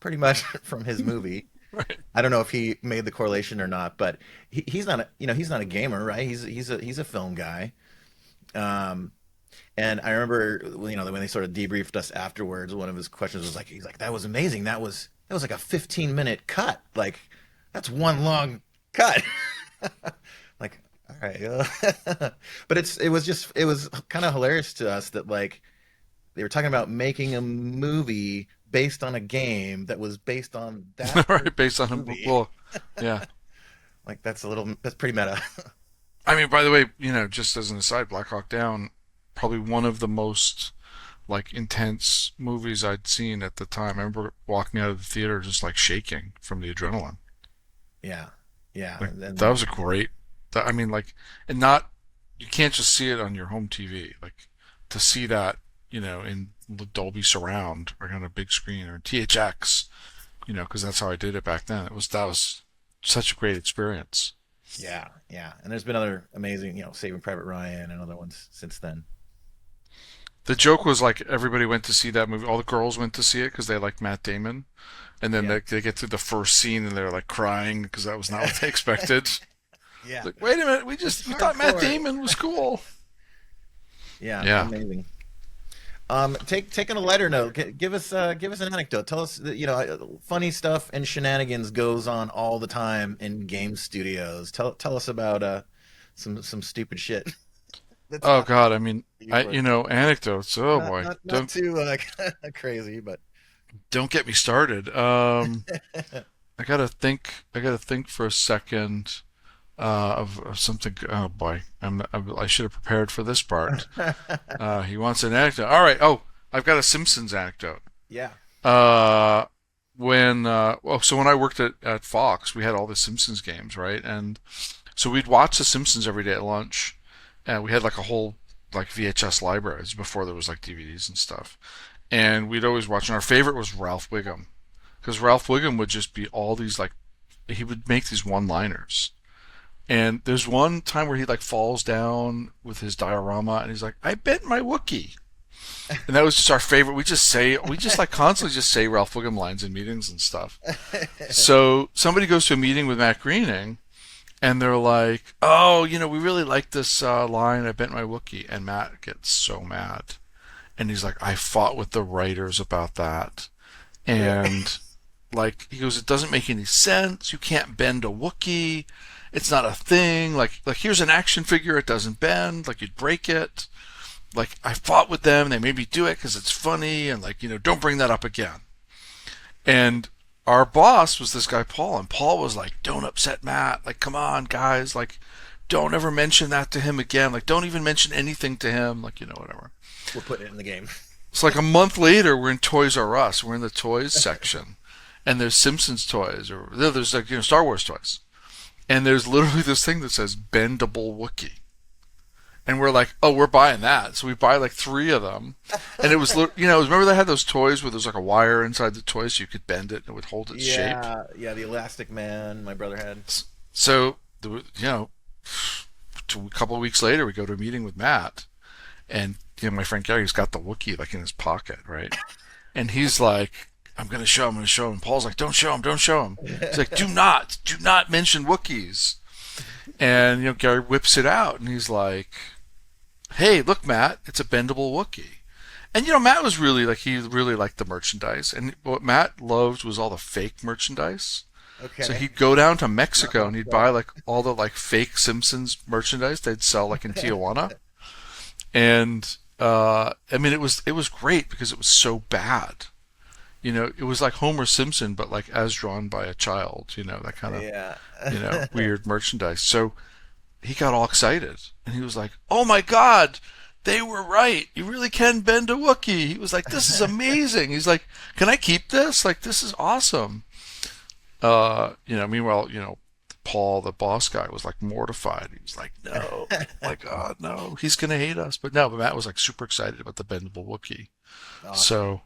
A: pretty much from his movie.
B: Right.
A: I don't know if he made the correlation or not, but he's not he's not a gamer, right? He's a film guy. Um, and I remember, when they sort of debriefed us afterwards, one of his questions was like, he's like, "That was amazing. That was like a 15-minute cut. Like, that's one long cut." Like, all right, but it was kind of hilarious to us that like they were talking about making a movie based on a game that was based on that
B: Right, based on a
A: movie.
B: well, yeah.
A: Like that's pretty meta.
B: I mean, by the way, just as an aside, Black Hawk Down, probably one of the most like intense movies I'd seen at the time. I remember walking out of the theater just like shaking from the adrenaline.
A: Yeah, yeah,
B: Like that
A: and
B: was a great. I mean, like, and not you can't just see it on your home TV. Like to see that, in Dolby Surround or on a big screen or THX, because that's how I did it back then. That was such a great experience.
A: yeah, yeah. And there's been other amazing, Saving Private Ryan and other ones since then.
B: The joke was like everybody went to see that movie. All the girls went to see it because they liked Matt Damon, and then
A: Yeah,
B: they get to the first scene and they're like crying because that was not what they expected.
A: yeah,
B: Like, wait a minute, we
A: it's
B: just we thought Matt
A: hardcore.
B: Damon was cool.
A: Yeah,
B: Yeah.
A: amazing. Taking a lighter note, give us an anecdote. Tell us that funny stuff and shenanigans goes on all the time in game studios. Tell us about some stupid shit that's
B: Oh
A: not
B: God, I mean,
A: usual.
B: anecdotes. Oh
A: Not
B: boy,
A: not not
B: don't
A: too crazy, but
B: don't get me started. I gotta think. I gotta think for a second. Of something. Oh boy, I should have prepared for this part. He wants an anecdote. All right. Oh, I've got a Simpsons anecdote.
A: yeah,
B: Uh, so when I worked at Fox, we had all the Simpsons games, right? And so we'd watch the Simpsons every day at lunch, and we had like a whole like VHS libraries before there was like DVDs and stuff. And we'd always watch. And our favorite was Ralph Wiggum, because Ralph Wiggum would just be all these like he would make these one-liners. And there's one time where he like falls down with his diorama, and he's like, "I bent my Wookie," and that was just our favorite. We just like constantly just say Ralph Wiggum lines in meetings and stuff. So somebody goes to a meeting with Matt Greening, and they're like, "Oh, we really like this line, I bent my Wookie," and Matt gets so mad, and he's like, "I fought with the writers about that," and like he goes, "It doesn't make any sense. You can't bend a Wookiee. It's not a thing. Like here's an action figure. It doesn't bend. Like you'd break it. Like I fought with them. They made me do it because it's funny. And like don't bring that up again." And our boss was this guy Paul, and Paul was like, "Don't upset Matt. Like come on, guys. Like don't ever mention that to him again. Like don't even mention anything to him. Like whatever."
A: we're putting it in the game.
B: It's like a month later, we're in Toys R Us. We're in the toys section, and there's Simpsons toys, or there's like Star Wars toys, and there's literally this thing that says "bendable Wookie," And we're like, oh, we're buying that. So we buy like three of them. And it was, remember they had those toys where there's like a wire inside the toy so you could bend it and it would hold its shape?
A: Yeah, yeah, the Elastic Man my brother had.
B: So, a couple of weeks later, we go to a meeting with Matt. And, my friend Gary's got the Wookiee like in his pocket, right? And he's like, I'm going to show him, I'm going to show him. And Paul's like, don't show him, don't show him. He's like, do not mention Wookiees. And, Gary whips it out and he's like, hey, look, Matt, it's a bendable Wookiee. And, Matt was really like, he really liked the merchandise. And what Matt loved was all the fake merchandise. So
A: Okay.
B: he'd go down to Mexico and he'd buy like all the like fake Simpsons merchandise they'd sell like in Tijuana. And, I mean, it was great because it was so bad. It was like Homer Simpson, but like as drawn by a child, that kind of,
A: Yeah.
B: weird merchandise. So he got all excited and he was like, "Oh my God, they were right. You really can bend a Wookiee." He was like, "This is amazing." He's like, "Can I keep this? Like, this is awesome." Meanwhile, Paul, the boss guy, was like mortified. He was like, "No, oh my God, no, he's gonna hate us." But no, but Matt was like super excited about the bendable Wookiee.
A: Awesome.
B: So,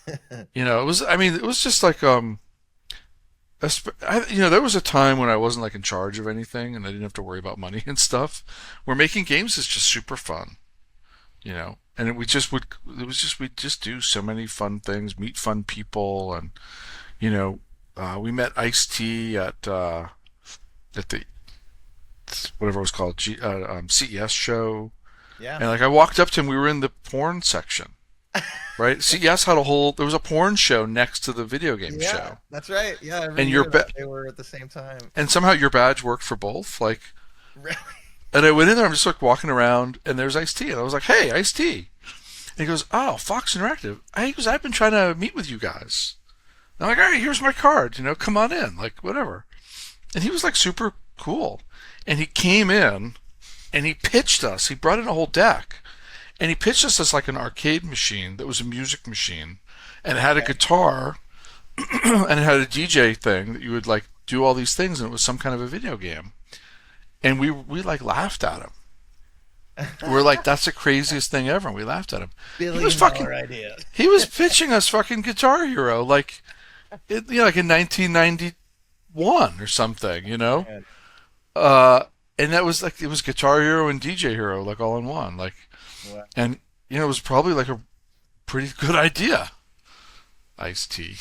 B: it was, I mean, it was just like, there was a time when I wasn't like in charge of anything and I didn't have to worry about money and stuff. Where making games is just super fun, and we'd just do so many fun things, meet fun people, and we met Ice-T at the whatever it was called CES show,
A: Yeah.
B: and like I walked up to him, we were in the porn section, right? CES had there was a porn show next to the video game
A: Yeah,
B: show,
A: that's right. Yeah, every
B: and
A: year they were at the same time.
B: and somehow your badge worked for both, like.
A: Really?
B: And I went in there, I'm just like walking around, and there's Ice-T, and I was like, "Hey, Ice-T," and he goes, "Oh, Fox Interactive." He goes, "I've been trying to meet with you guys." And I'm like, "All right, here's my card, come on in, like whatever." And he was like super cool, and he came in, and he pitched us. He brought in a whole deck, and he pitched us as like an arcade machine that was a music machine, and it had a
A: Okay.
B: guitar, and it had a DJ thing that you would like do all these things, and it was some kind of a video game. And we like laughed at him. We're like, "That's the craziest thing ever." And we laughed at him. He was
A: Billion
B: fucking.
A: dollar idea.
B: He was pitching us fucking Guitar Hero, like, like in 1991 or something,
A: Man.
B: Uh, and that was like it was Guitar Hero and DJ Hero, like all in one, like,
A: Wow.
B: and it was probably like a pretty good idea. Ice-T.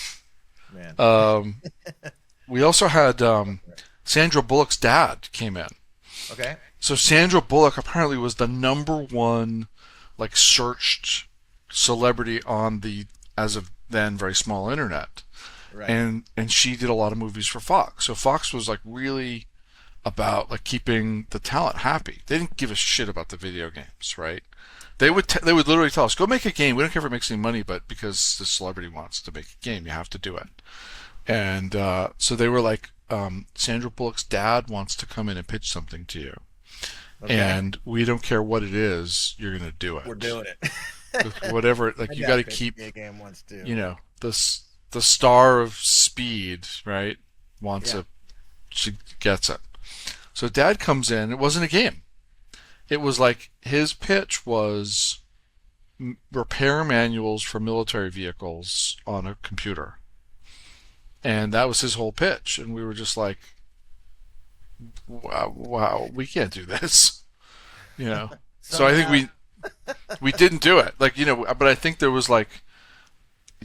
A: Man.
B: Um, we also had Sandra Bullock's dad came in.
A: Okay.
B: So Sandra Bullock apparently was the number one, like, searched celebrity on the, as of then, very small internet.
A: Right.
B: And she did a lot of movies for Fox. So Fox was like really about like keeping the talent happy. They didn't give a shit about the video games, right? They would literally tell us, "Go make a game. We don't care if it makes any money, but because the celebrity wants to make a game, you have to do it." And so they were like, "Sandra Bullock's dad wants to come in and pitch something to you,
A: Okay.
B: and we don't care what it is, you're gonna do
A: We're
B: it.
A: doing it.
B: Whatever, like
A: My
B: you got to
A: dad pitched
B: keep,
A: me a game once too.
B: the star of speed, right? Wants
A: Yeah.
B: a, she gets it." So dad comes in. It wasn't a game. It was like his pitch was repair manuals for military vehicles on a computer. And that was his whole pitch. And we were just like, wow, wow, we can't do this. You know. So I think
A: Somehow.
B: we didn't do it. Like, but I think there was like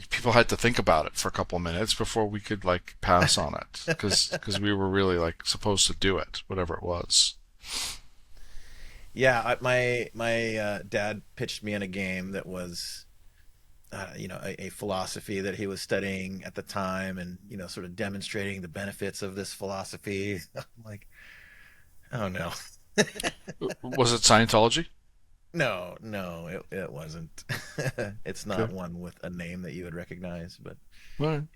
B: people had to think about it for a couple of minutes before we could like pass on it because we were really like supposed to do it, whatever it was.
A: Yeah, my dad pitched me in a game that was, a philosophy that he was studying at the time, and sort of demonstrating the benefits of this philosophy. I'm like, oh no,
B: Was it Scientology?
A: no, no, it wasn't. It's not
B: Okay.
A: one with a name that you would recognize, but
B: Well,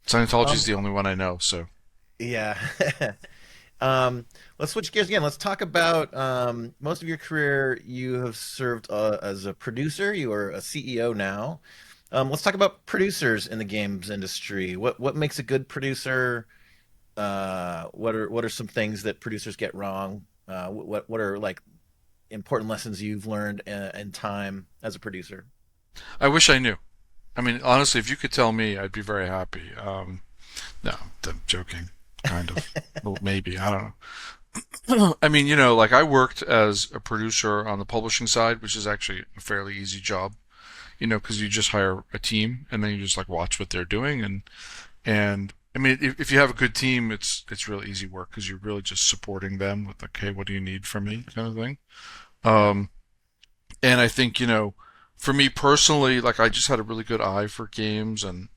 B: Scientology is
A: um,
B: the only one I know. So
A: yeah. Let's switch gears again. Let's talk about most of your career. You have served as a producer. You are a CEO now. Let's talk about producers in the games industry. What makes a good producer? What are some things that producers get wrong? What are like important lessons you've learned in time as a producer?
B: I wish I knew. I mean, honestly, if you could tell me, I'd be very happy. No, I'm joking, kind of. Well, maybe, I don't know. I mean, like I worked as a producer on the publishing side, which is actually a fairly easy job, because you just hire a team and then you just like watch what they're doing, and I mean, if you have a good team, it's really easy work because you're really just supporting them with like, hey, what do you need from me, kind of thing.
A: Yeah.
B: Um, and I think, for me personally, like I just had a really good eye for games, and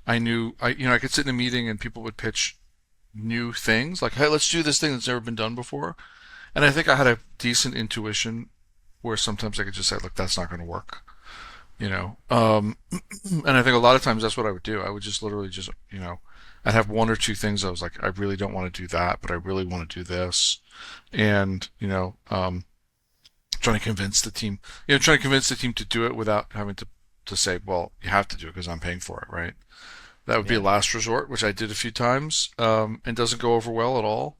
B: I knew I could sit in a meeting and people would pitch new things like, hey, let's do this thing that's never been done before. And I think I had a decent intuition where sometimes I could just say, look, that's not going to work, you know. And I think a lot of times that's what I would do. I would just literally just, I'd have one or two things I was like, I really don't want to do that, but I really want to do this. And, trying to convince the team to do it without having to say, well, you have to do it because I'm paying for it, right? That would be a
A: Yeah.
B: last resort, which I did a few times, and doesn't go over well at all,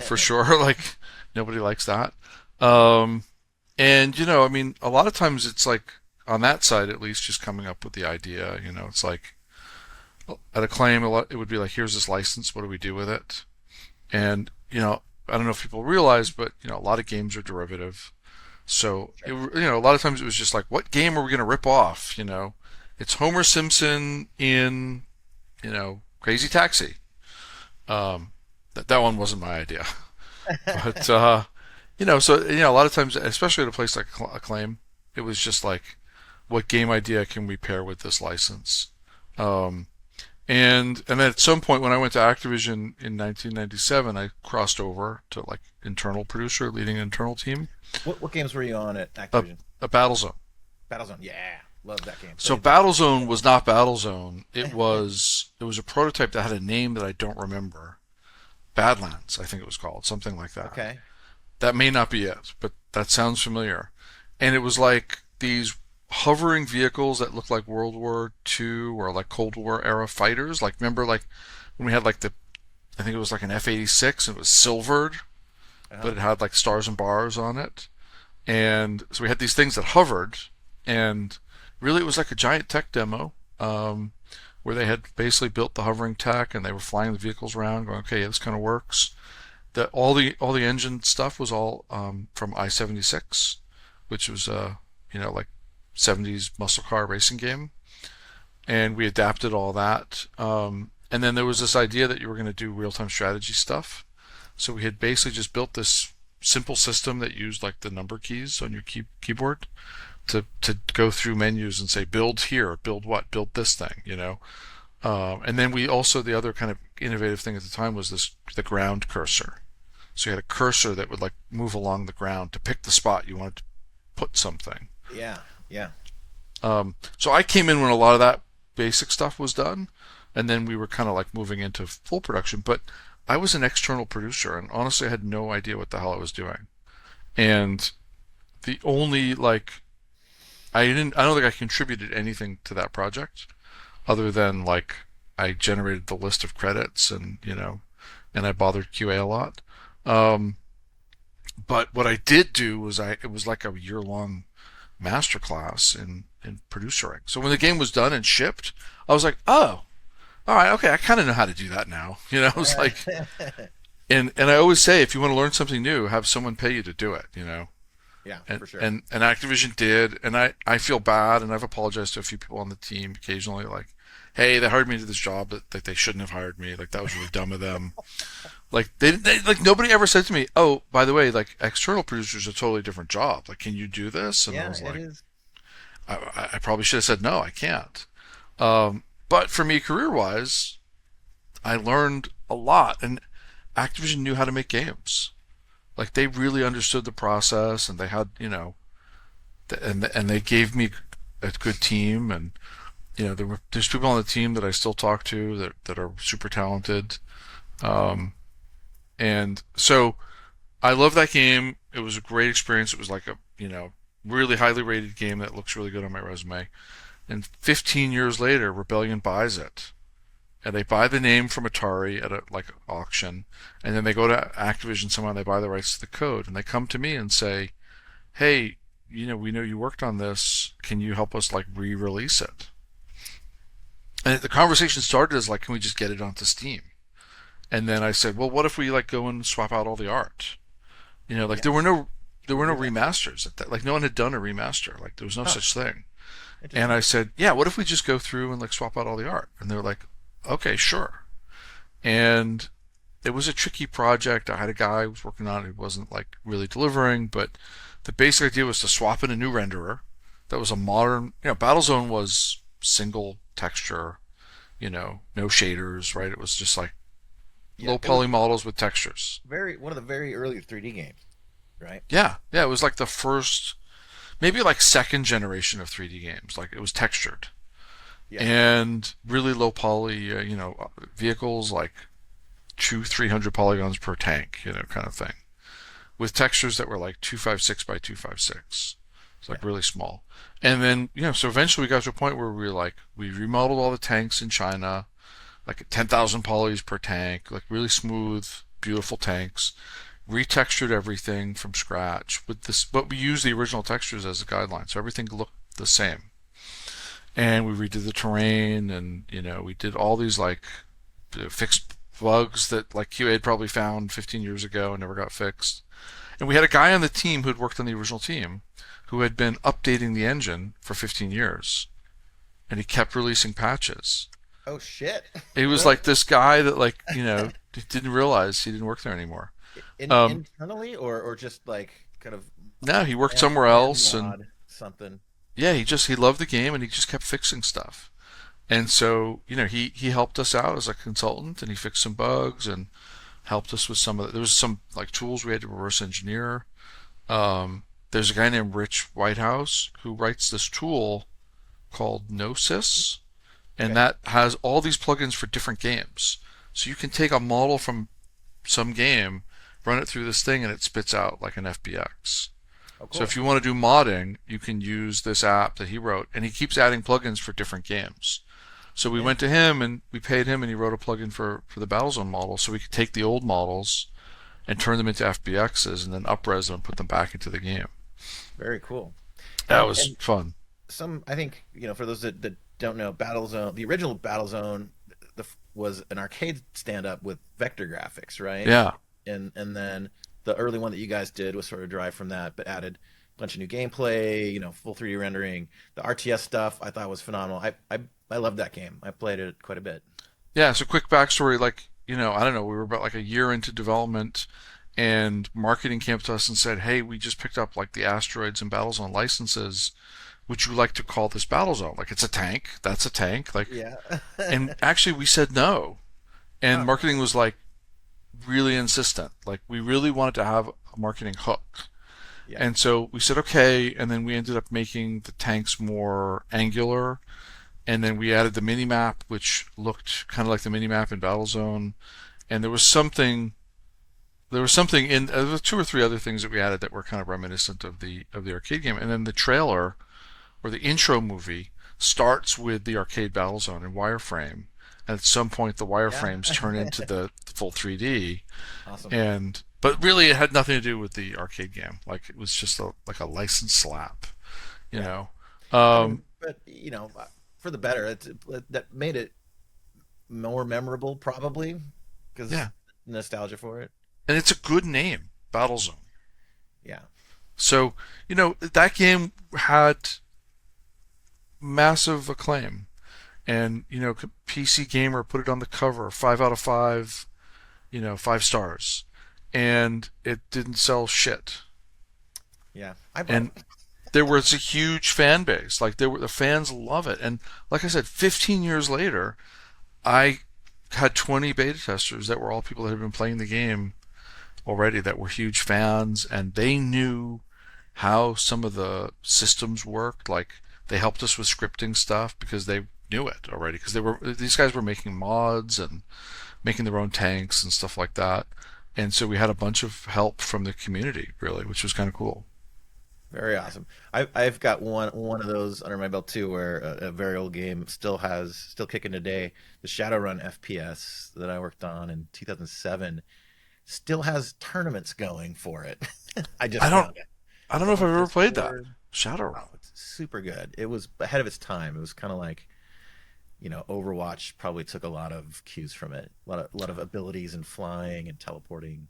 B: for sure. Like nobody likes that. Um, and I mean, a lot of times it's like on that side, at least, just coming up with the idea. It's like at Acclaim, it would be like, here's this license. What do we do with it? And I don't know if people realize, but a lot of games are derivative. So
A: Sure.
B: a lot of times it was just like, what game are we going to rip off? It's Homer Simpson in Crazy Taxi. That one wasn't my idea, but so a lot of times, especially at a place like Acclaim, it was just like, what game idea can we pair with this license? Um, and then at some point when I went to Activision in 1997, I crossed over to like internal producer, leading an internal team,
A: What games were you on at
B: a,
A: Activision?
B: a Battlezone.
A: Battlezone. Yeah, love that game.
B: So
A: Played that.
B: Battlezone was not Battlezone. It was a prototype that had a name that I don't remember. Badlands, I think it was called, something like that.
A: Okay.
B: That may not be it, but that sounds familiar. And it was like these hovering vehicles that looked like World War II or like Cold War era fighters. Like remember like when we had like I think it was like an F-86 and it was silvered,
A: Uh-huh.
B: but it had like stars and bars on it. And so we had these things that hovered, and really it was like a giant tech demo, where they had basically built the hovering tech and they were flying the vehicles around, going, okay, yeah, this kind of works. That all the engine stuff was all from I-76, which was like 70s muscle car racing game, and we adapted all that. And then there was this idea that you were going to do real-time strategy stuff. So we had basically just built this simple system that used like the number keys on your keyboard to go through menus and say build here, build what, build this thing. And then we also, the other kind of innovative thing at the time was the ground cursor. So you had a cursor that would like move along the ground to pick the spot you wanted to put something.
A: Yeah. Yeah.
B: So I came in when a lot of that basic stuff was done, and then we were kind of like moving into full production. But I was an external producer, and honestly, I had no idea what the hell I was doing. And the only like, I don't think I contributed anything to that project other than like I generated the list of credits and I bothered QA a lot. Um, but what I did do was it was like a year long masterclass in producering. So when the game was done and shipped, I was like, oh, all right, okay, I kind of know how to do that now. It's like, and I always say, if you want to learn something new, have someone pay you to do it.
A: Yeah,
B: And
A: for sure.
B: and Activision did, and I feel bad, and I've apologized to a few people on the team occasionally, like, hey, they hired me to this job that they shouldn't have hired me. Like that was really dumb of them. Like they like nobody ever said to me, oh, by the way, like external producers are a totally different job. Like, can you do this? And I
A: Yeah,
B: was
A: it
B: like,
A: is.
B: I probably should have said no, I can't. But for me, career-wise, I learned a lot, and Activision knew how to make games. Like they really understood the process, and they had, and they gave me a good team, and there's people on the team that I still talk to that are super talented, and so I love that game. It was a great experience. It was like a really highly rated game that looks really good on my resume. And 15 years later, Rebellion buys it, and they buy the name from Atari at a like auction, and then they go to Activision somehow and they buy the rights to the code, and they come to me and say, hey, we know you worked on this. Can you help us like re-release it? And the conversation started as like, can we just get it onto Steam? And then I said, well, what if we like go and swap out all the art? Like
A: Yeah,
B: there
A: we
B: were
A: can
B: no
A: do that.
B: remasters at that. Like no one had done a remaster. Like there was no
A: Huh.
B: such thing. And
A: Interesting.
B: I said, yeah, what if we just go through and like swap out all the art? And they're like, okay, sure. And it was a tricky project. I had a guy who was working on it who wasn't like really delivering, but the basic idea was to swap in a new renderer that was a modern, Battlezone was single texture, no shaders, right? It was just like
A: Yeah,
B: low
A: it was
B: poly models with textures.
A: very one of the very early 3D games, right?
B: Yeah, yeah, it was like the first, maybe like second generation of 3D games. Like it was textured
A: Yeah.
B: and really low poly, vehicles like 300 polygons per tank, kind of thing, with textures that were like 256 by 256. It's
A: Yeah.
B: like really small. And then, so eventually we got to a point where we remodeled all the tanks in China, like 10,000 polys per tank, like really smooth, beautiful tanks, retextured everything from scratch with this, but we used the original textures as a guideline, so everything looked the same. And we redid the terrain, and we did all these like fixed bugs that like QA had probably found 15 years ago and never got fixed. And we had a guy on the team who had worked on the original team who had been updating the engine for 15 years, and he kept releasing patches.
A: Oh shit.
B: He was
A: Really?
B: like this guy that like didn't realize he didn't work there anymore. Um,
A: Internally or just like kind of
B: no, he worked
A: man,
B: somewhere
A: man
B: else, and
A: mod something.
B: yeah, he loved the game and he just kept fixing stuff. And so he helped us out as a consultant, and he fixed some bugs and helped us with some of there was some like tools we had to reverse engineer. There's a guy named Rich Whitehouse who writes this tool called Gnosis, and
A: Okay.
B: that has all these plugins for different games. So you can take a model from some game, run it through this thing, and it spits out like an FBX.
A: Oh,
B: So
A: cool.
B: if you want to do modding, you can use this app that he wrote, and he keeps adding plugins for different games. So we
A: Yeah.
B: went to him and we paid him, and he wrote a plugin for the Battlezone model, so we could take the old models and turn them into FBXs, and then upres them and put them back into the game.
A: Very cool.
B: That was
A: And
B: fun.
A: I think, for those that don't know, Battlezone, the original Battlezone was an arcade stand up with vector graphics, right?
B: Yeah,
A: And then the early one that you guys did was sort of derived from that, but added a bunch of new gameplay, full 3D rendering. The RTS stuff I thought was phenomenal. I loved that game. I played it quite a bit.
B: yeah. So quick backstory, like I don't know, we were about like a year into development, and marketing came to us and said, "Hey, we just picked up like the asteroids and Battlezone licenses. Would you like to call this Battlezone? Like it's a tank. That's a tank. Like."
A: Yeah.
B: And actually, we said no. And
A: Oh,
B: marketing was like really insistent. Like we really wanted to have a marketing hook.
A: yeah.
B: And so we said okay, and then we ended up making the tanks more angular, and then we added the mini map, which looked kind of like the mini map in Battlezone. And there was something in there were two or three other things that we added that were kind of reminiscent of the arcade game. And then the trailer or the intro movie starts with the arcade Battlezone in wireframe. And at some point, the
A: Yeah.
B: wireframes turn into the full 3D,
A: Awesome.
B: and but really, it had nothing to do with the arcade game. Like it was just like a license slap, you
A: Yeah.
B: know.
A: I mean,
B: Um,
A: but for the better. That made it more memorable, probably, because
B: yeah,
A: nostalgia for it.
B: and it's a good name, Battlezone.
A: Yeah.
B: So that game had massive acclaim, and PC Gamer put it on the cover, 5 out of 5, 5 stars, and it didn't sell shit.
A: Yeah. I bought
B: And
A: it.
B: there was a huge fan base. Like the fans love it. And like I said, 15 years later, I had 20 beta testers that were all people that had been playing the game already that were huge fans, and they knew how some of the systems worked. Like they helped us with scripting stuff because they knew it already because these guys were making mods and making their own tanks and stuff like that. And so we had a bunch of help from the community, really, which was kind of cool.
A: Very awesome. I've got one of those under my belt too, where a very old game still kicking today. The Shadowrun FPS that I worked on in 2007 still has tournaments going for it. I just
B: I don't
A: found it.
B: I don't know
A: It's
B: if
A: on
B: I've ever played that.
A: PS4.
B: Shadowrun.
A: Oh, it's super good. It was ahead of its time. It was kind of like, Overwatch probably took a lot of cues from it. A lot of abilities and flying and teleporting.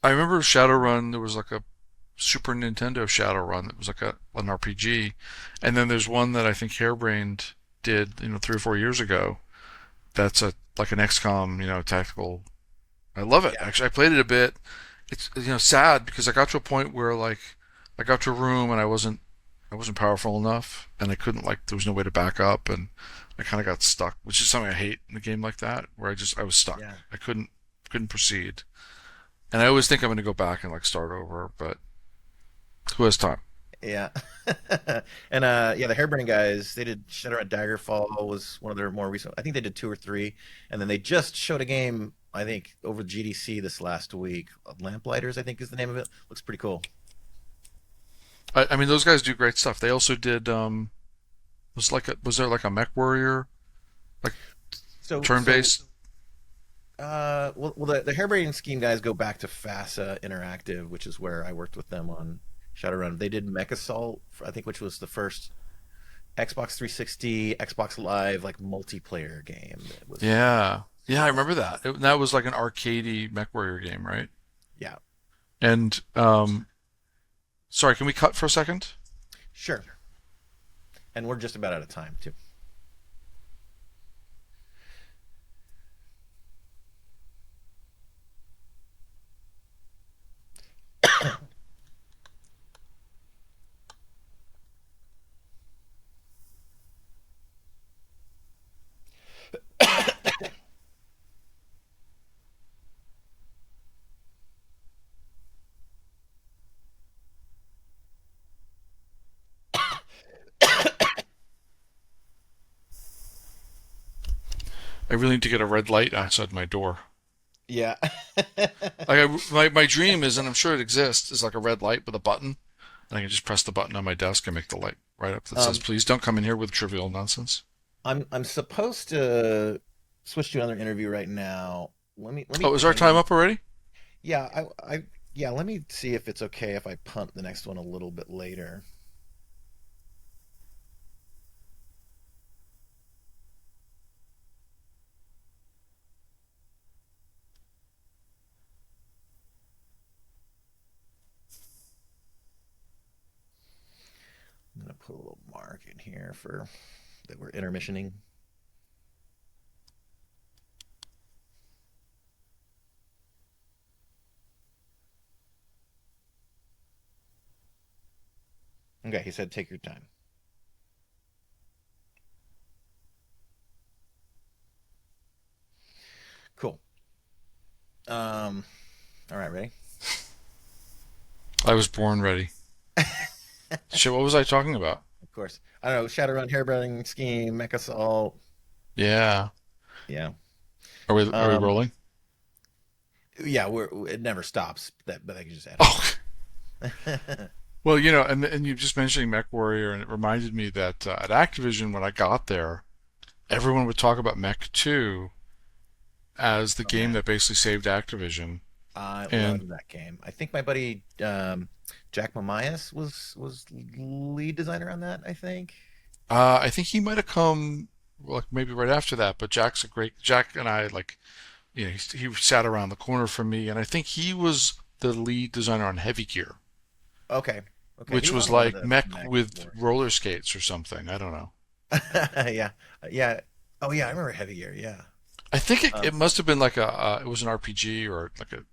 B: I remember Shadowrun. There was like a Super Nintendo Shadowrun that was like an RPG, and then there's one that I think Harebrained did, 3 or 4 years ago. That's a like an XCOM, tactical. I love it.
A: Yeah.
B: Actually, I played it a bit. It's sad because I got to a point where like I got to a room and I wasn't powerful enough, and I couldn't like there was no way to back up, and I kind of got stuck, which is something I hate in a game like that, where I was stuck.
A: Yeah.
B: I couldn't proceed, and I always think I'm going to go back and like start over, but who has time?
A: Yeah. And yeah, the Hairburning guys, they did Shadowrun Daggerfall was one of their more recent. I think they did two or three, and then they just showed a game. I think over GDC this last week. Lamplighters, I think is the name of it. Looks pretty cool.
B: I mean, those guys do great stuff. They also did was there like a MechWarrior like
A: So
B: turn
A: so
B: based?
A: well, the Hairbrain Scheme guys go back to FASA Interactive, which is where I worked with them on Shadowrun. They did Mech Assault, I think, which was the first Xbox 360, Xbox Live like multiplayer game. That was
B: Yeah, yeah, I remember that. That was like an arcadey MechWarrior game, right?
A: yeah,
B: And sorry, can we cut for a second?
A: sure. And we're just about out of time too.
B: I really need to get a red light outside my door.
A: Yeah.
B: Like my dream is, and I'm sure it exists, is like a red light with a button, and I can just press the button on my desk and make the light right up that says,
A: um,
B: "Please don't come in here with trivial nonsense."
A: I'm supposed to switch to another interview right now. Let me
B: Oh, is our time
A: ping.
B: up already?
A: Yeah, yeah, let me see if it's okay if I punt the next one a little bit later. I'm gonna put a little mark in here for that we're intermissioning. Okay, he said take your time. Cool. All right, ready?
B: I was born ready. Shit, what was I talking about?
A: Of course. I don't know, Shadowrun, Hairbranding Scheme, Mech Assault.
B: Yeah.
A: Yeah.
B: Are we
A: Um,
B: rolling?
A: yeah, it never stops. But I can just edit
B: Oh,
A: it.
B: well, and you just mentioning MechWarrior, and it reminded me that at Activision when I got there, everyone would talk about Mech 2 as the
A: Oh
B: game
A: man,
B: that basically saved Activision.
A: I
B: And
A: love that game. I think my buddy Jack Mamias was lead designer on that. I think.
B: I think he might have come like maybe right after that, but Jack and I like he sat around the corner from me, and I think he was the lead designer on Heavy Gear,
A: Okay. Okay. He
B: which
A: was
B: was
A: on one of
B: like
A: the
B: mech
A: Mac
B: with
A: wars.
B: roller skates or something. I don't know.
A: Yeah. Yeah. Oh yeah, I remember Heavy Gear. Yeah.
B: I think it
A: Um,
B: must have been like it was an RPG or like a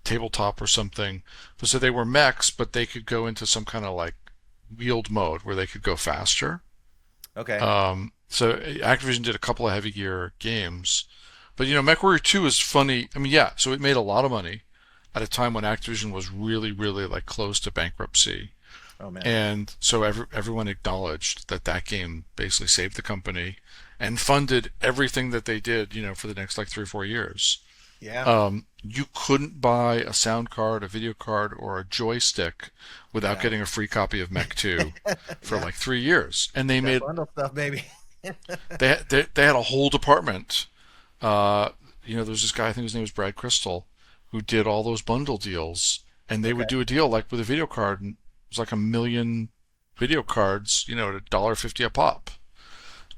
B: tabletop or something. But so they were mechs, but they could go into some kind of like wheeled mode where they could go faster.
A: okay.
B: So Activision did a couple of Heavy Gear games, but MechWarrior 2 is funny. I mean, yeah, so it made a lot of money at a time when Activision was really, really like close to bankruptcy,
A: Oh man.
B: and so everyone acknowledged that that game basically saved the company and funded everything that they did, for the next like 3 or 4 years.
A: Yeah.
B: You couldn't buy a sound card, a video card, or a joystick without
A: Yeah.
B: getting a free copy of Mech 2 for
A: Yeah.
B: like 3 years, and they
A: That
B: made
A: bundle stuff, baby.
B: they had a whole department. Uh, there's this guy, I think his name was Brad Crystal, who did all those bundle deals, and they would
A: Okay.
B: do a deal like with a video card, and it was like 1 million video cards, at $1.50 a pop.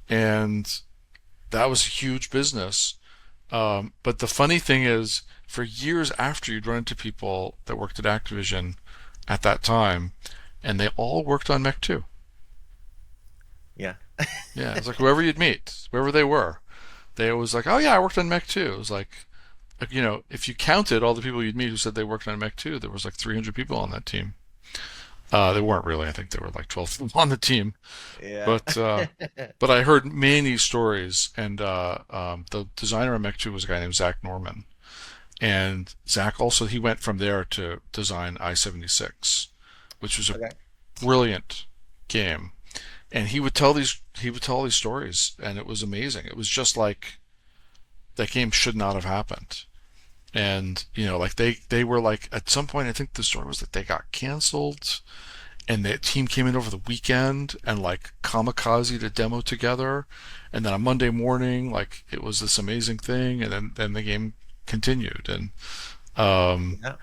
B: And that was a huge business. But the funny thing is, for years after, you'd run into people that worked at Activision at that time, and they all worked on Mech 2.
A: Yeah.
B: Yeah, it's like whoever you'd meet, wherever they were, they was like, "Oh yeah, I worked on Mech 2." It was like, if you counted all the people you'd meet who said they worked on Mech 2, there was like 300 people on that team. They weren't really. I think there were like 12 people on the team.
A: Yeah.
B: But I heard many stories, and the designer of Mech 2 was a guy named Zach Norman, and Zach also he went from there to design I-76, which was a
A: Okay.
B: brilliant game, and he would tell these stories, and it was amazing. It was just like that game should not have happened. And like they were like at some point I think the story was that they got canceled, and the team came in over the weekend and like kamikaze a demo together, and then on Monday morning like it was this amazing thing, and then the game continued, and um,
A: Yeah.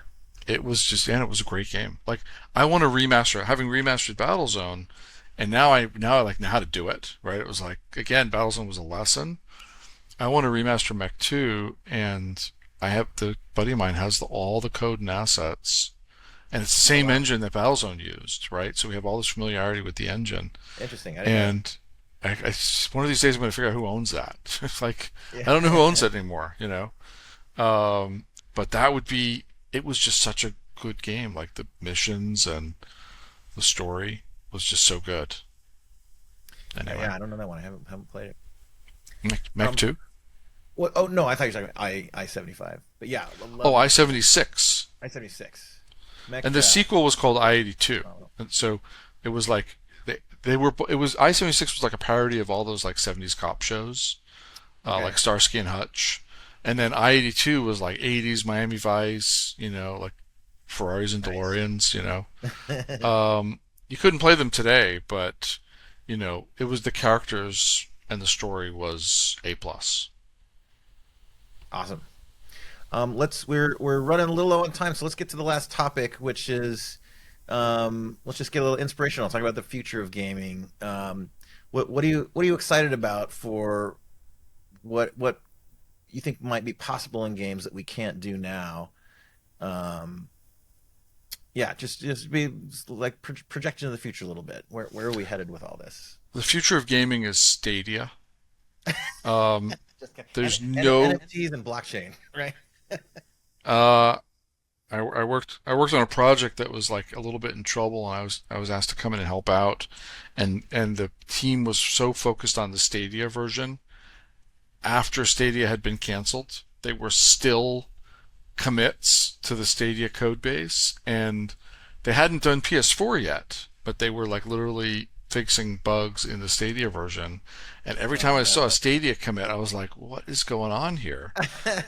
B: it was just and it was a great game. Like I want to remaster it, having remastered Battlezone, and now I like know how to do it. Right? It was like again Battlezone was a lesson. I want to remaster Mech 2, and I have the buddy of mine has all the code and assets, and it's the
A: Oh
B: same
A: wow.
B: engine that Battlezone used, right? So we have all this familiarity with the engine,
A: Interesting. I didn't know
B: and one of these days I'm going to figure out who owns that. Like I don't know who owns
A: that.
B: it anymore. But that would be. It was just such a good game. Like the missions and the story was just so good. Anyway,
A: Yeah, I don't know that one. I haven't played it.
B: Mech
A: Um,
B: 2.
A: what? Oh no, I thought you were talking about I-75. But yeah,
B: Oh,
A: love
B: I-76.
A: I-76. Mech.
B: And the sequel was called I-82,
A: Oh,
B: and so it was like they were. It was I-76 was like a parody of all those like '70s cop shows,
A: okay.
B: like Starsky and Hutch, and then I-82 was like '80s Miami Vice, like Ferraris and
A: Nice.
B: DeLoreans. You couldn't play them today, but it was the characters and the story was A plus.
A: Awesome. We're running a little low on time, so let's get to the last topic, which is let's just get a little inspirational. Talk about the future of gaming. What are you excited about for what you think might be possible in games that we can't do now? Um, yeah, just be like projection of the future a little bit. Where are we headed with all this?
B: The future of gaming is Stadia. Um,
A: Just kidding.
B: there's
A: And
B: no.
A: NFTs and blockchain, right?
B: Uh, I worked on a project that was like a little bit in trouble, and I was asked to come in and help out, and the team was so focused on the Stadia version. After Stadia had been canceled, they were still commits to the Stadia code base, and they hadn't done PS4 yet, but they were like literally fixing bugs in the Stadia version. And every time
A: Oh
B: I saw a
A: no.
B: Stadia commit, I was like, "What is going on here?"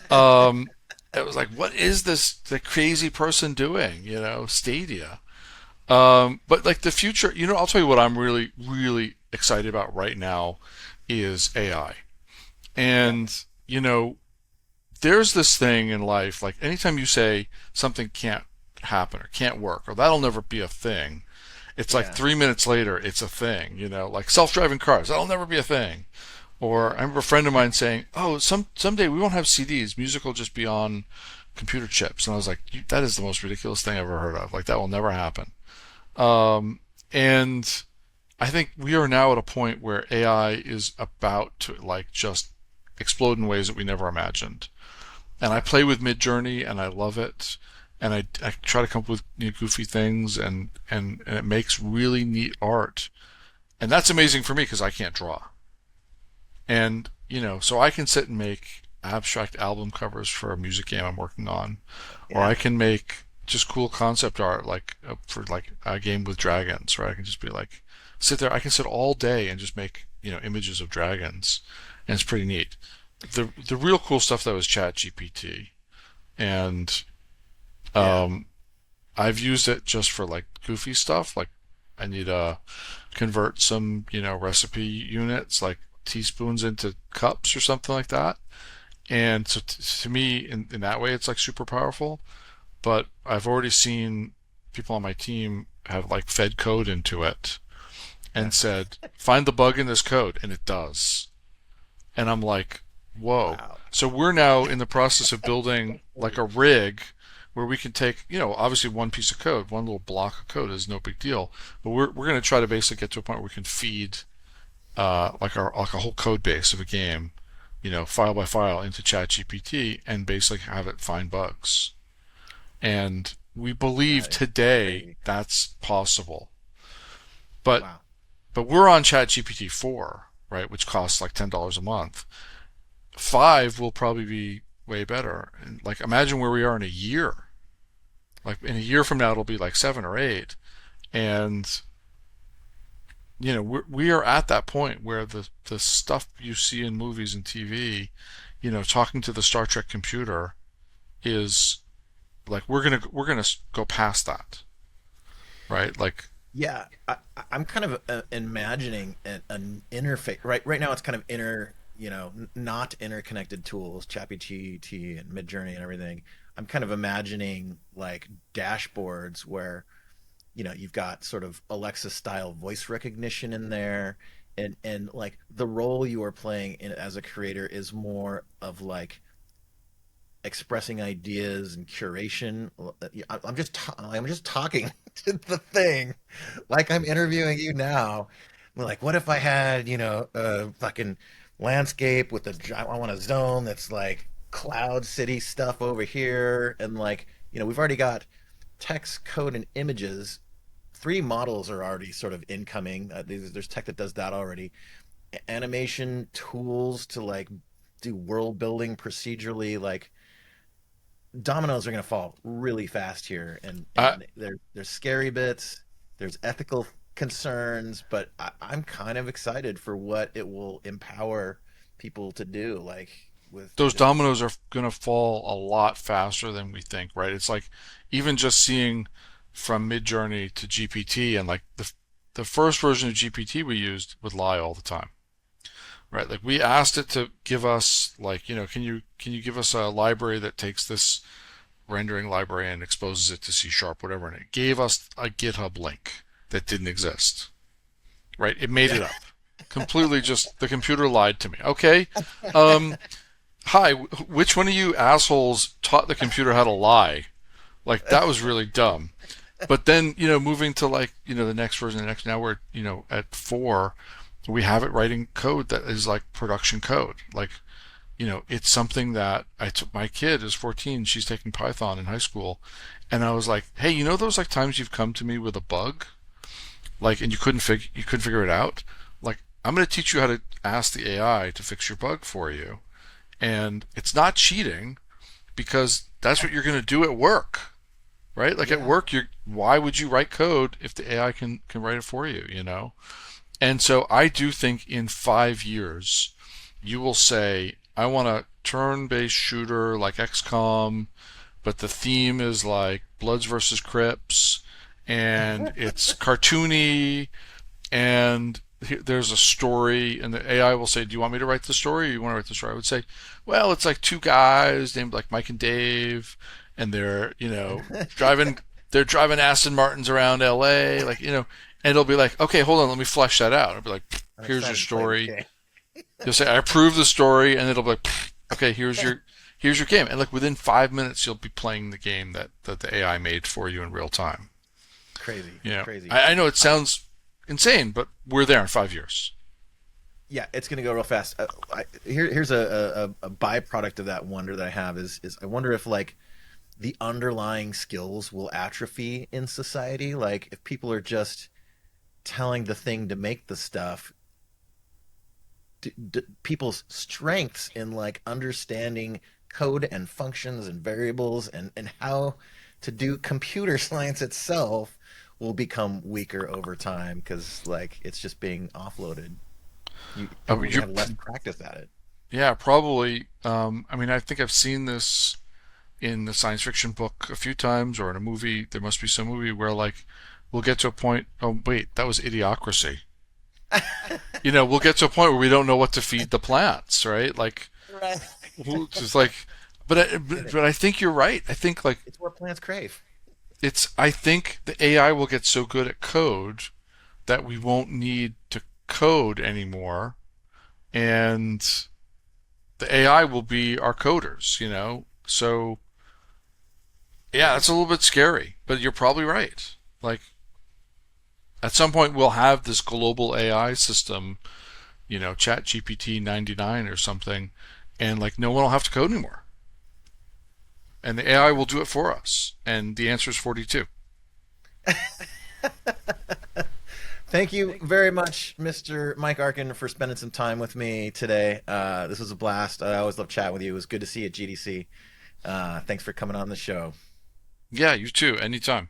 B: Um, it was like, "What is this? The crazy person doing?" Stadia. But like the future, I'll tell you what I'm really, really excited about right now is AI.
A: Yeah,
B: And there's this thing in life, like anytime you say something can't happen or can't work or that'll never be a thing, it's like
A: yeah,
B: 3 minutes later it's a thing, like self-driving cars, that'll never be a thing. Or I
A: yeah.
B: remember a friend of mine saying, "Oh, someday we won't have CDs, music will just be on computer chips." And I was like, "That is the most ridiculous thing I've ever heard of. Like that will never happen." And I think we are now at a point where AI is about to like just explode in ways that we never imagined. And I play with Midjourney and I love it. And I try to come up with goofy things, and it makes really neat art. And that's amazing for me because I can't draw. And, so I can sit and make abstract album covers for a music game I'm working on, or I
A: Yeah.
B: can make just cool concept art like for like a game with dragons, right? I can just be like sit there. I can sit all day and just make images of dragons, and it's pretty neat. The real cool stuff though is Chat GPT, and
A: Yeah.
B: um, I've used it just for like goofy stuff. Like I need to convert some recipe units like teaspoons into cups or something like that. And so to me, in that way, it's like super powerful. But I've already seen people on my team have like fed code into it
A: Yeah.
B: and said, find the bug in this code, and it does. And I'm like, whoa.
A: Wow.
B: So we're now in the process of building like a rig where we can take, obviously one piece of code, one little block of code is no big deal, but we're going to try to basically get to a point where we can feed like a whole code base of a game, file by file into ChatGPT and basically have it find bugs. And we believe
A: That is
B: today
A: crazy.
B: that's possible. But
A: Wow.
B: but we're on ChatGPT 4, right, which costs like $10 a month. 5 will probably be way better. And like imagine where we are in a year. Like in a year from now it'll be like 7 or 8. And we are at that point where the stuff you see in movies and TV, talking to the Star Trek computer is like we're gonna go past that, right? Like,
A: Yeah, I'm kind of imagining an interface. Right now, it's kind of not interconnected tools, ChatGPT and Midjourney and everything. I'm kind of imagining like dashboards where you've got sort of Alexa style voice recognition in there, and like the role you are playing as a creator is more of like expressing ideas and curation. I'm just talking to the thing, like I'm interviewing you now. Like, what if I had a fucking landscape with I want a zone that's like cloud city stuff over here, and like we've already got text, code, and images. Three models are already sort of incoming. There's tech that does that already. Animation tools to like do world building procedurally, like dominoes are going to fall really fast here, and
B: I,
A: there's scary bits, there's ethical concerns, but I'm kind of excited for what it will empower people to do, like with
B: those
A: just
B: dominoes are gonna fall a lot faster than we think, right? It's like even just seeing from Midjourney to GPT, and like the first version of GPT we used would lie all the time, right? Like we asked it to give us like, can you give us a library that takes this rendering library and exposes it to C sharp, whatever, and it gave us a GitHub link that didn't exist, right? It made
A: yeah.
B: it up. Completely just the computer lied to me. Okay. Um, Hi, which one of you assholes taught the computer how to lie? Like that was really dumb. But then, moving to like, the next version, now we're, at 4, we have it writing code that is like production code. Like, it's something that I took. My kid is 14, she's taking Python in high school, and I was like, hey, those like times you've come to me with a bug, like, and you couldn't figure it out. Like, I'm going to teach you how to ask the AI to fix your bug for you, and it's not cheating because that's what you're going to do at work, right? Like at
A: Yeah.
B: work, why would you write code if the AI can write it for you, And so I do think in 5 years, you will say, I want a turn-based shooter like XCOM, but the theme is like Bloods versus Crips, and it's cartoony, and there's a story, and the AI will say, do you want me to write the story, or you want to write the story? I would say, well, it's like two guys named like Mike and Dave, and they're driving Aston Martins around LA, like, and it'll be like, okay, hold on, let me flesh that out. I'll be like,
A: I'm
B: here's your
A: excited to play this
B: story.
A: game.
B: You'll say, I approve the story, and it'll be like, okay, here's your game. And like within 5 minutes, you'll be playing the game that the AI made for you in real time.
A: Crazy, crazy.
B: I know it sounds insane, but we're there in 5 years.
A: Yeah, it's going to go real fast. Here's a byproduct of that wonder that I have is I wonder if like the underlying skills will atrophy in society. Like if people are just telling the thing to make the stuff, people's strengths in like understanding code and functions and variables and how to do computer science itself will become weaker over time because like it's just being offloaded. People are gonna
B: You're,
A: have less practice at it.
B: yeah, probably. I mean, I think I've seen this in the science fiction book a few times, or in a movie. There must be some movie where like we'll get to a point. Oh wait, that was Idiocracy. We'll get to a point where we don't know what to feed the plants, right? Like,
A: Right.
B: just like, but I think you're right. I think like
A: It's what plants crave.
B: I think the AI will get so good at code that we won't need to code anymore, and the AI will be our coders, you know? So, yeah, that's a little bit scary, but you're probably right. Like, at some point, we'll have this global AI system, you know, Chat GPT 99 or something, and like no one will have to code anymore. And the AI will do it for us. And the answer is 42.
A: Thank you very much, Mr. Mike Arkin, for spending some time with me today. This was a blast. I always love chatting with you. It was good to see you at GDC. Thanks for coming on the show.
B: Yeah, you too, anytime.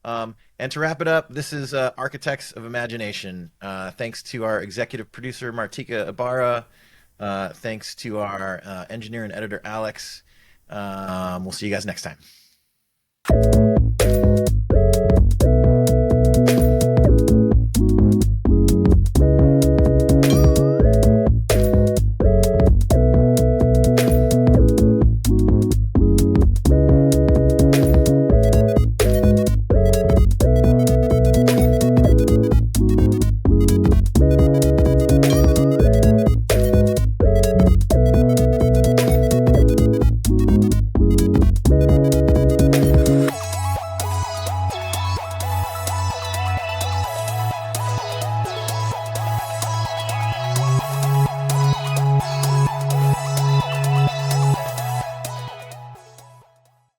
A: And to wrap it up, this is Architects of Imagination. Thanks to our executive producer, Martika Ibarra. Thanks to our engineer and editor, Alex. We'll see you guys next time.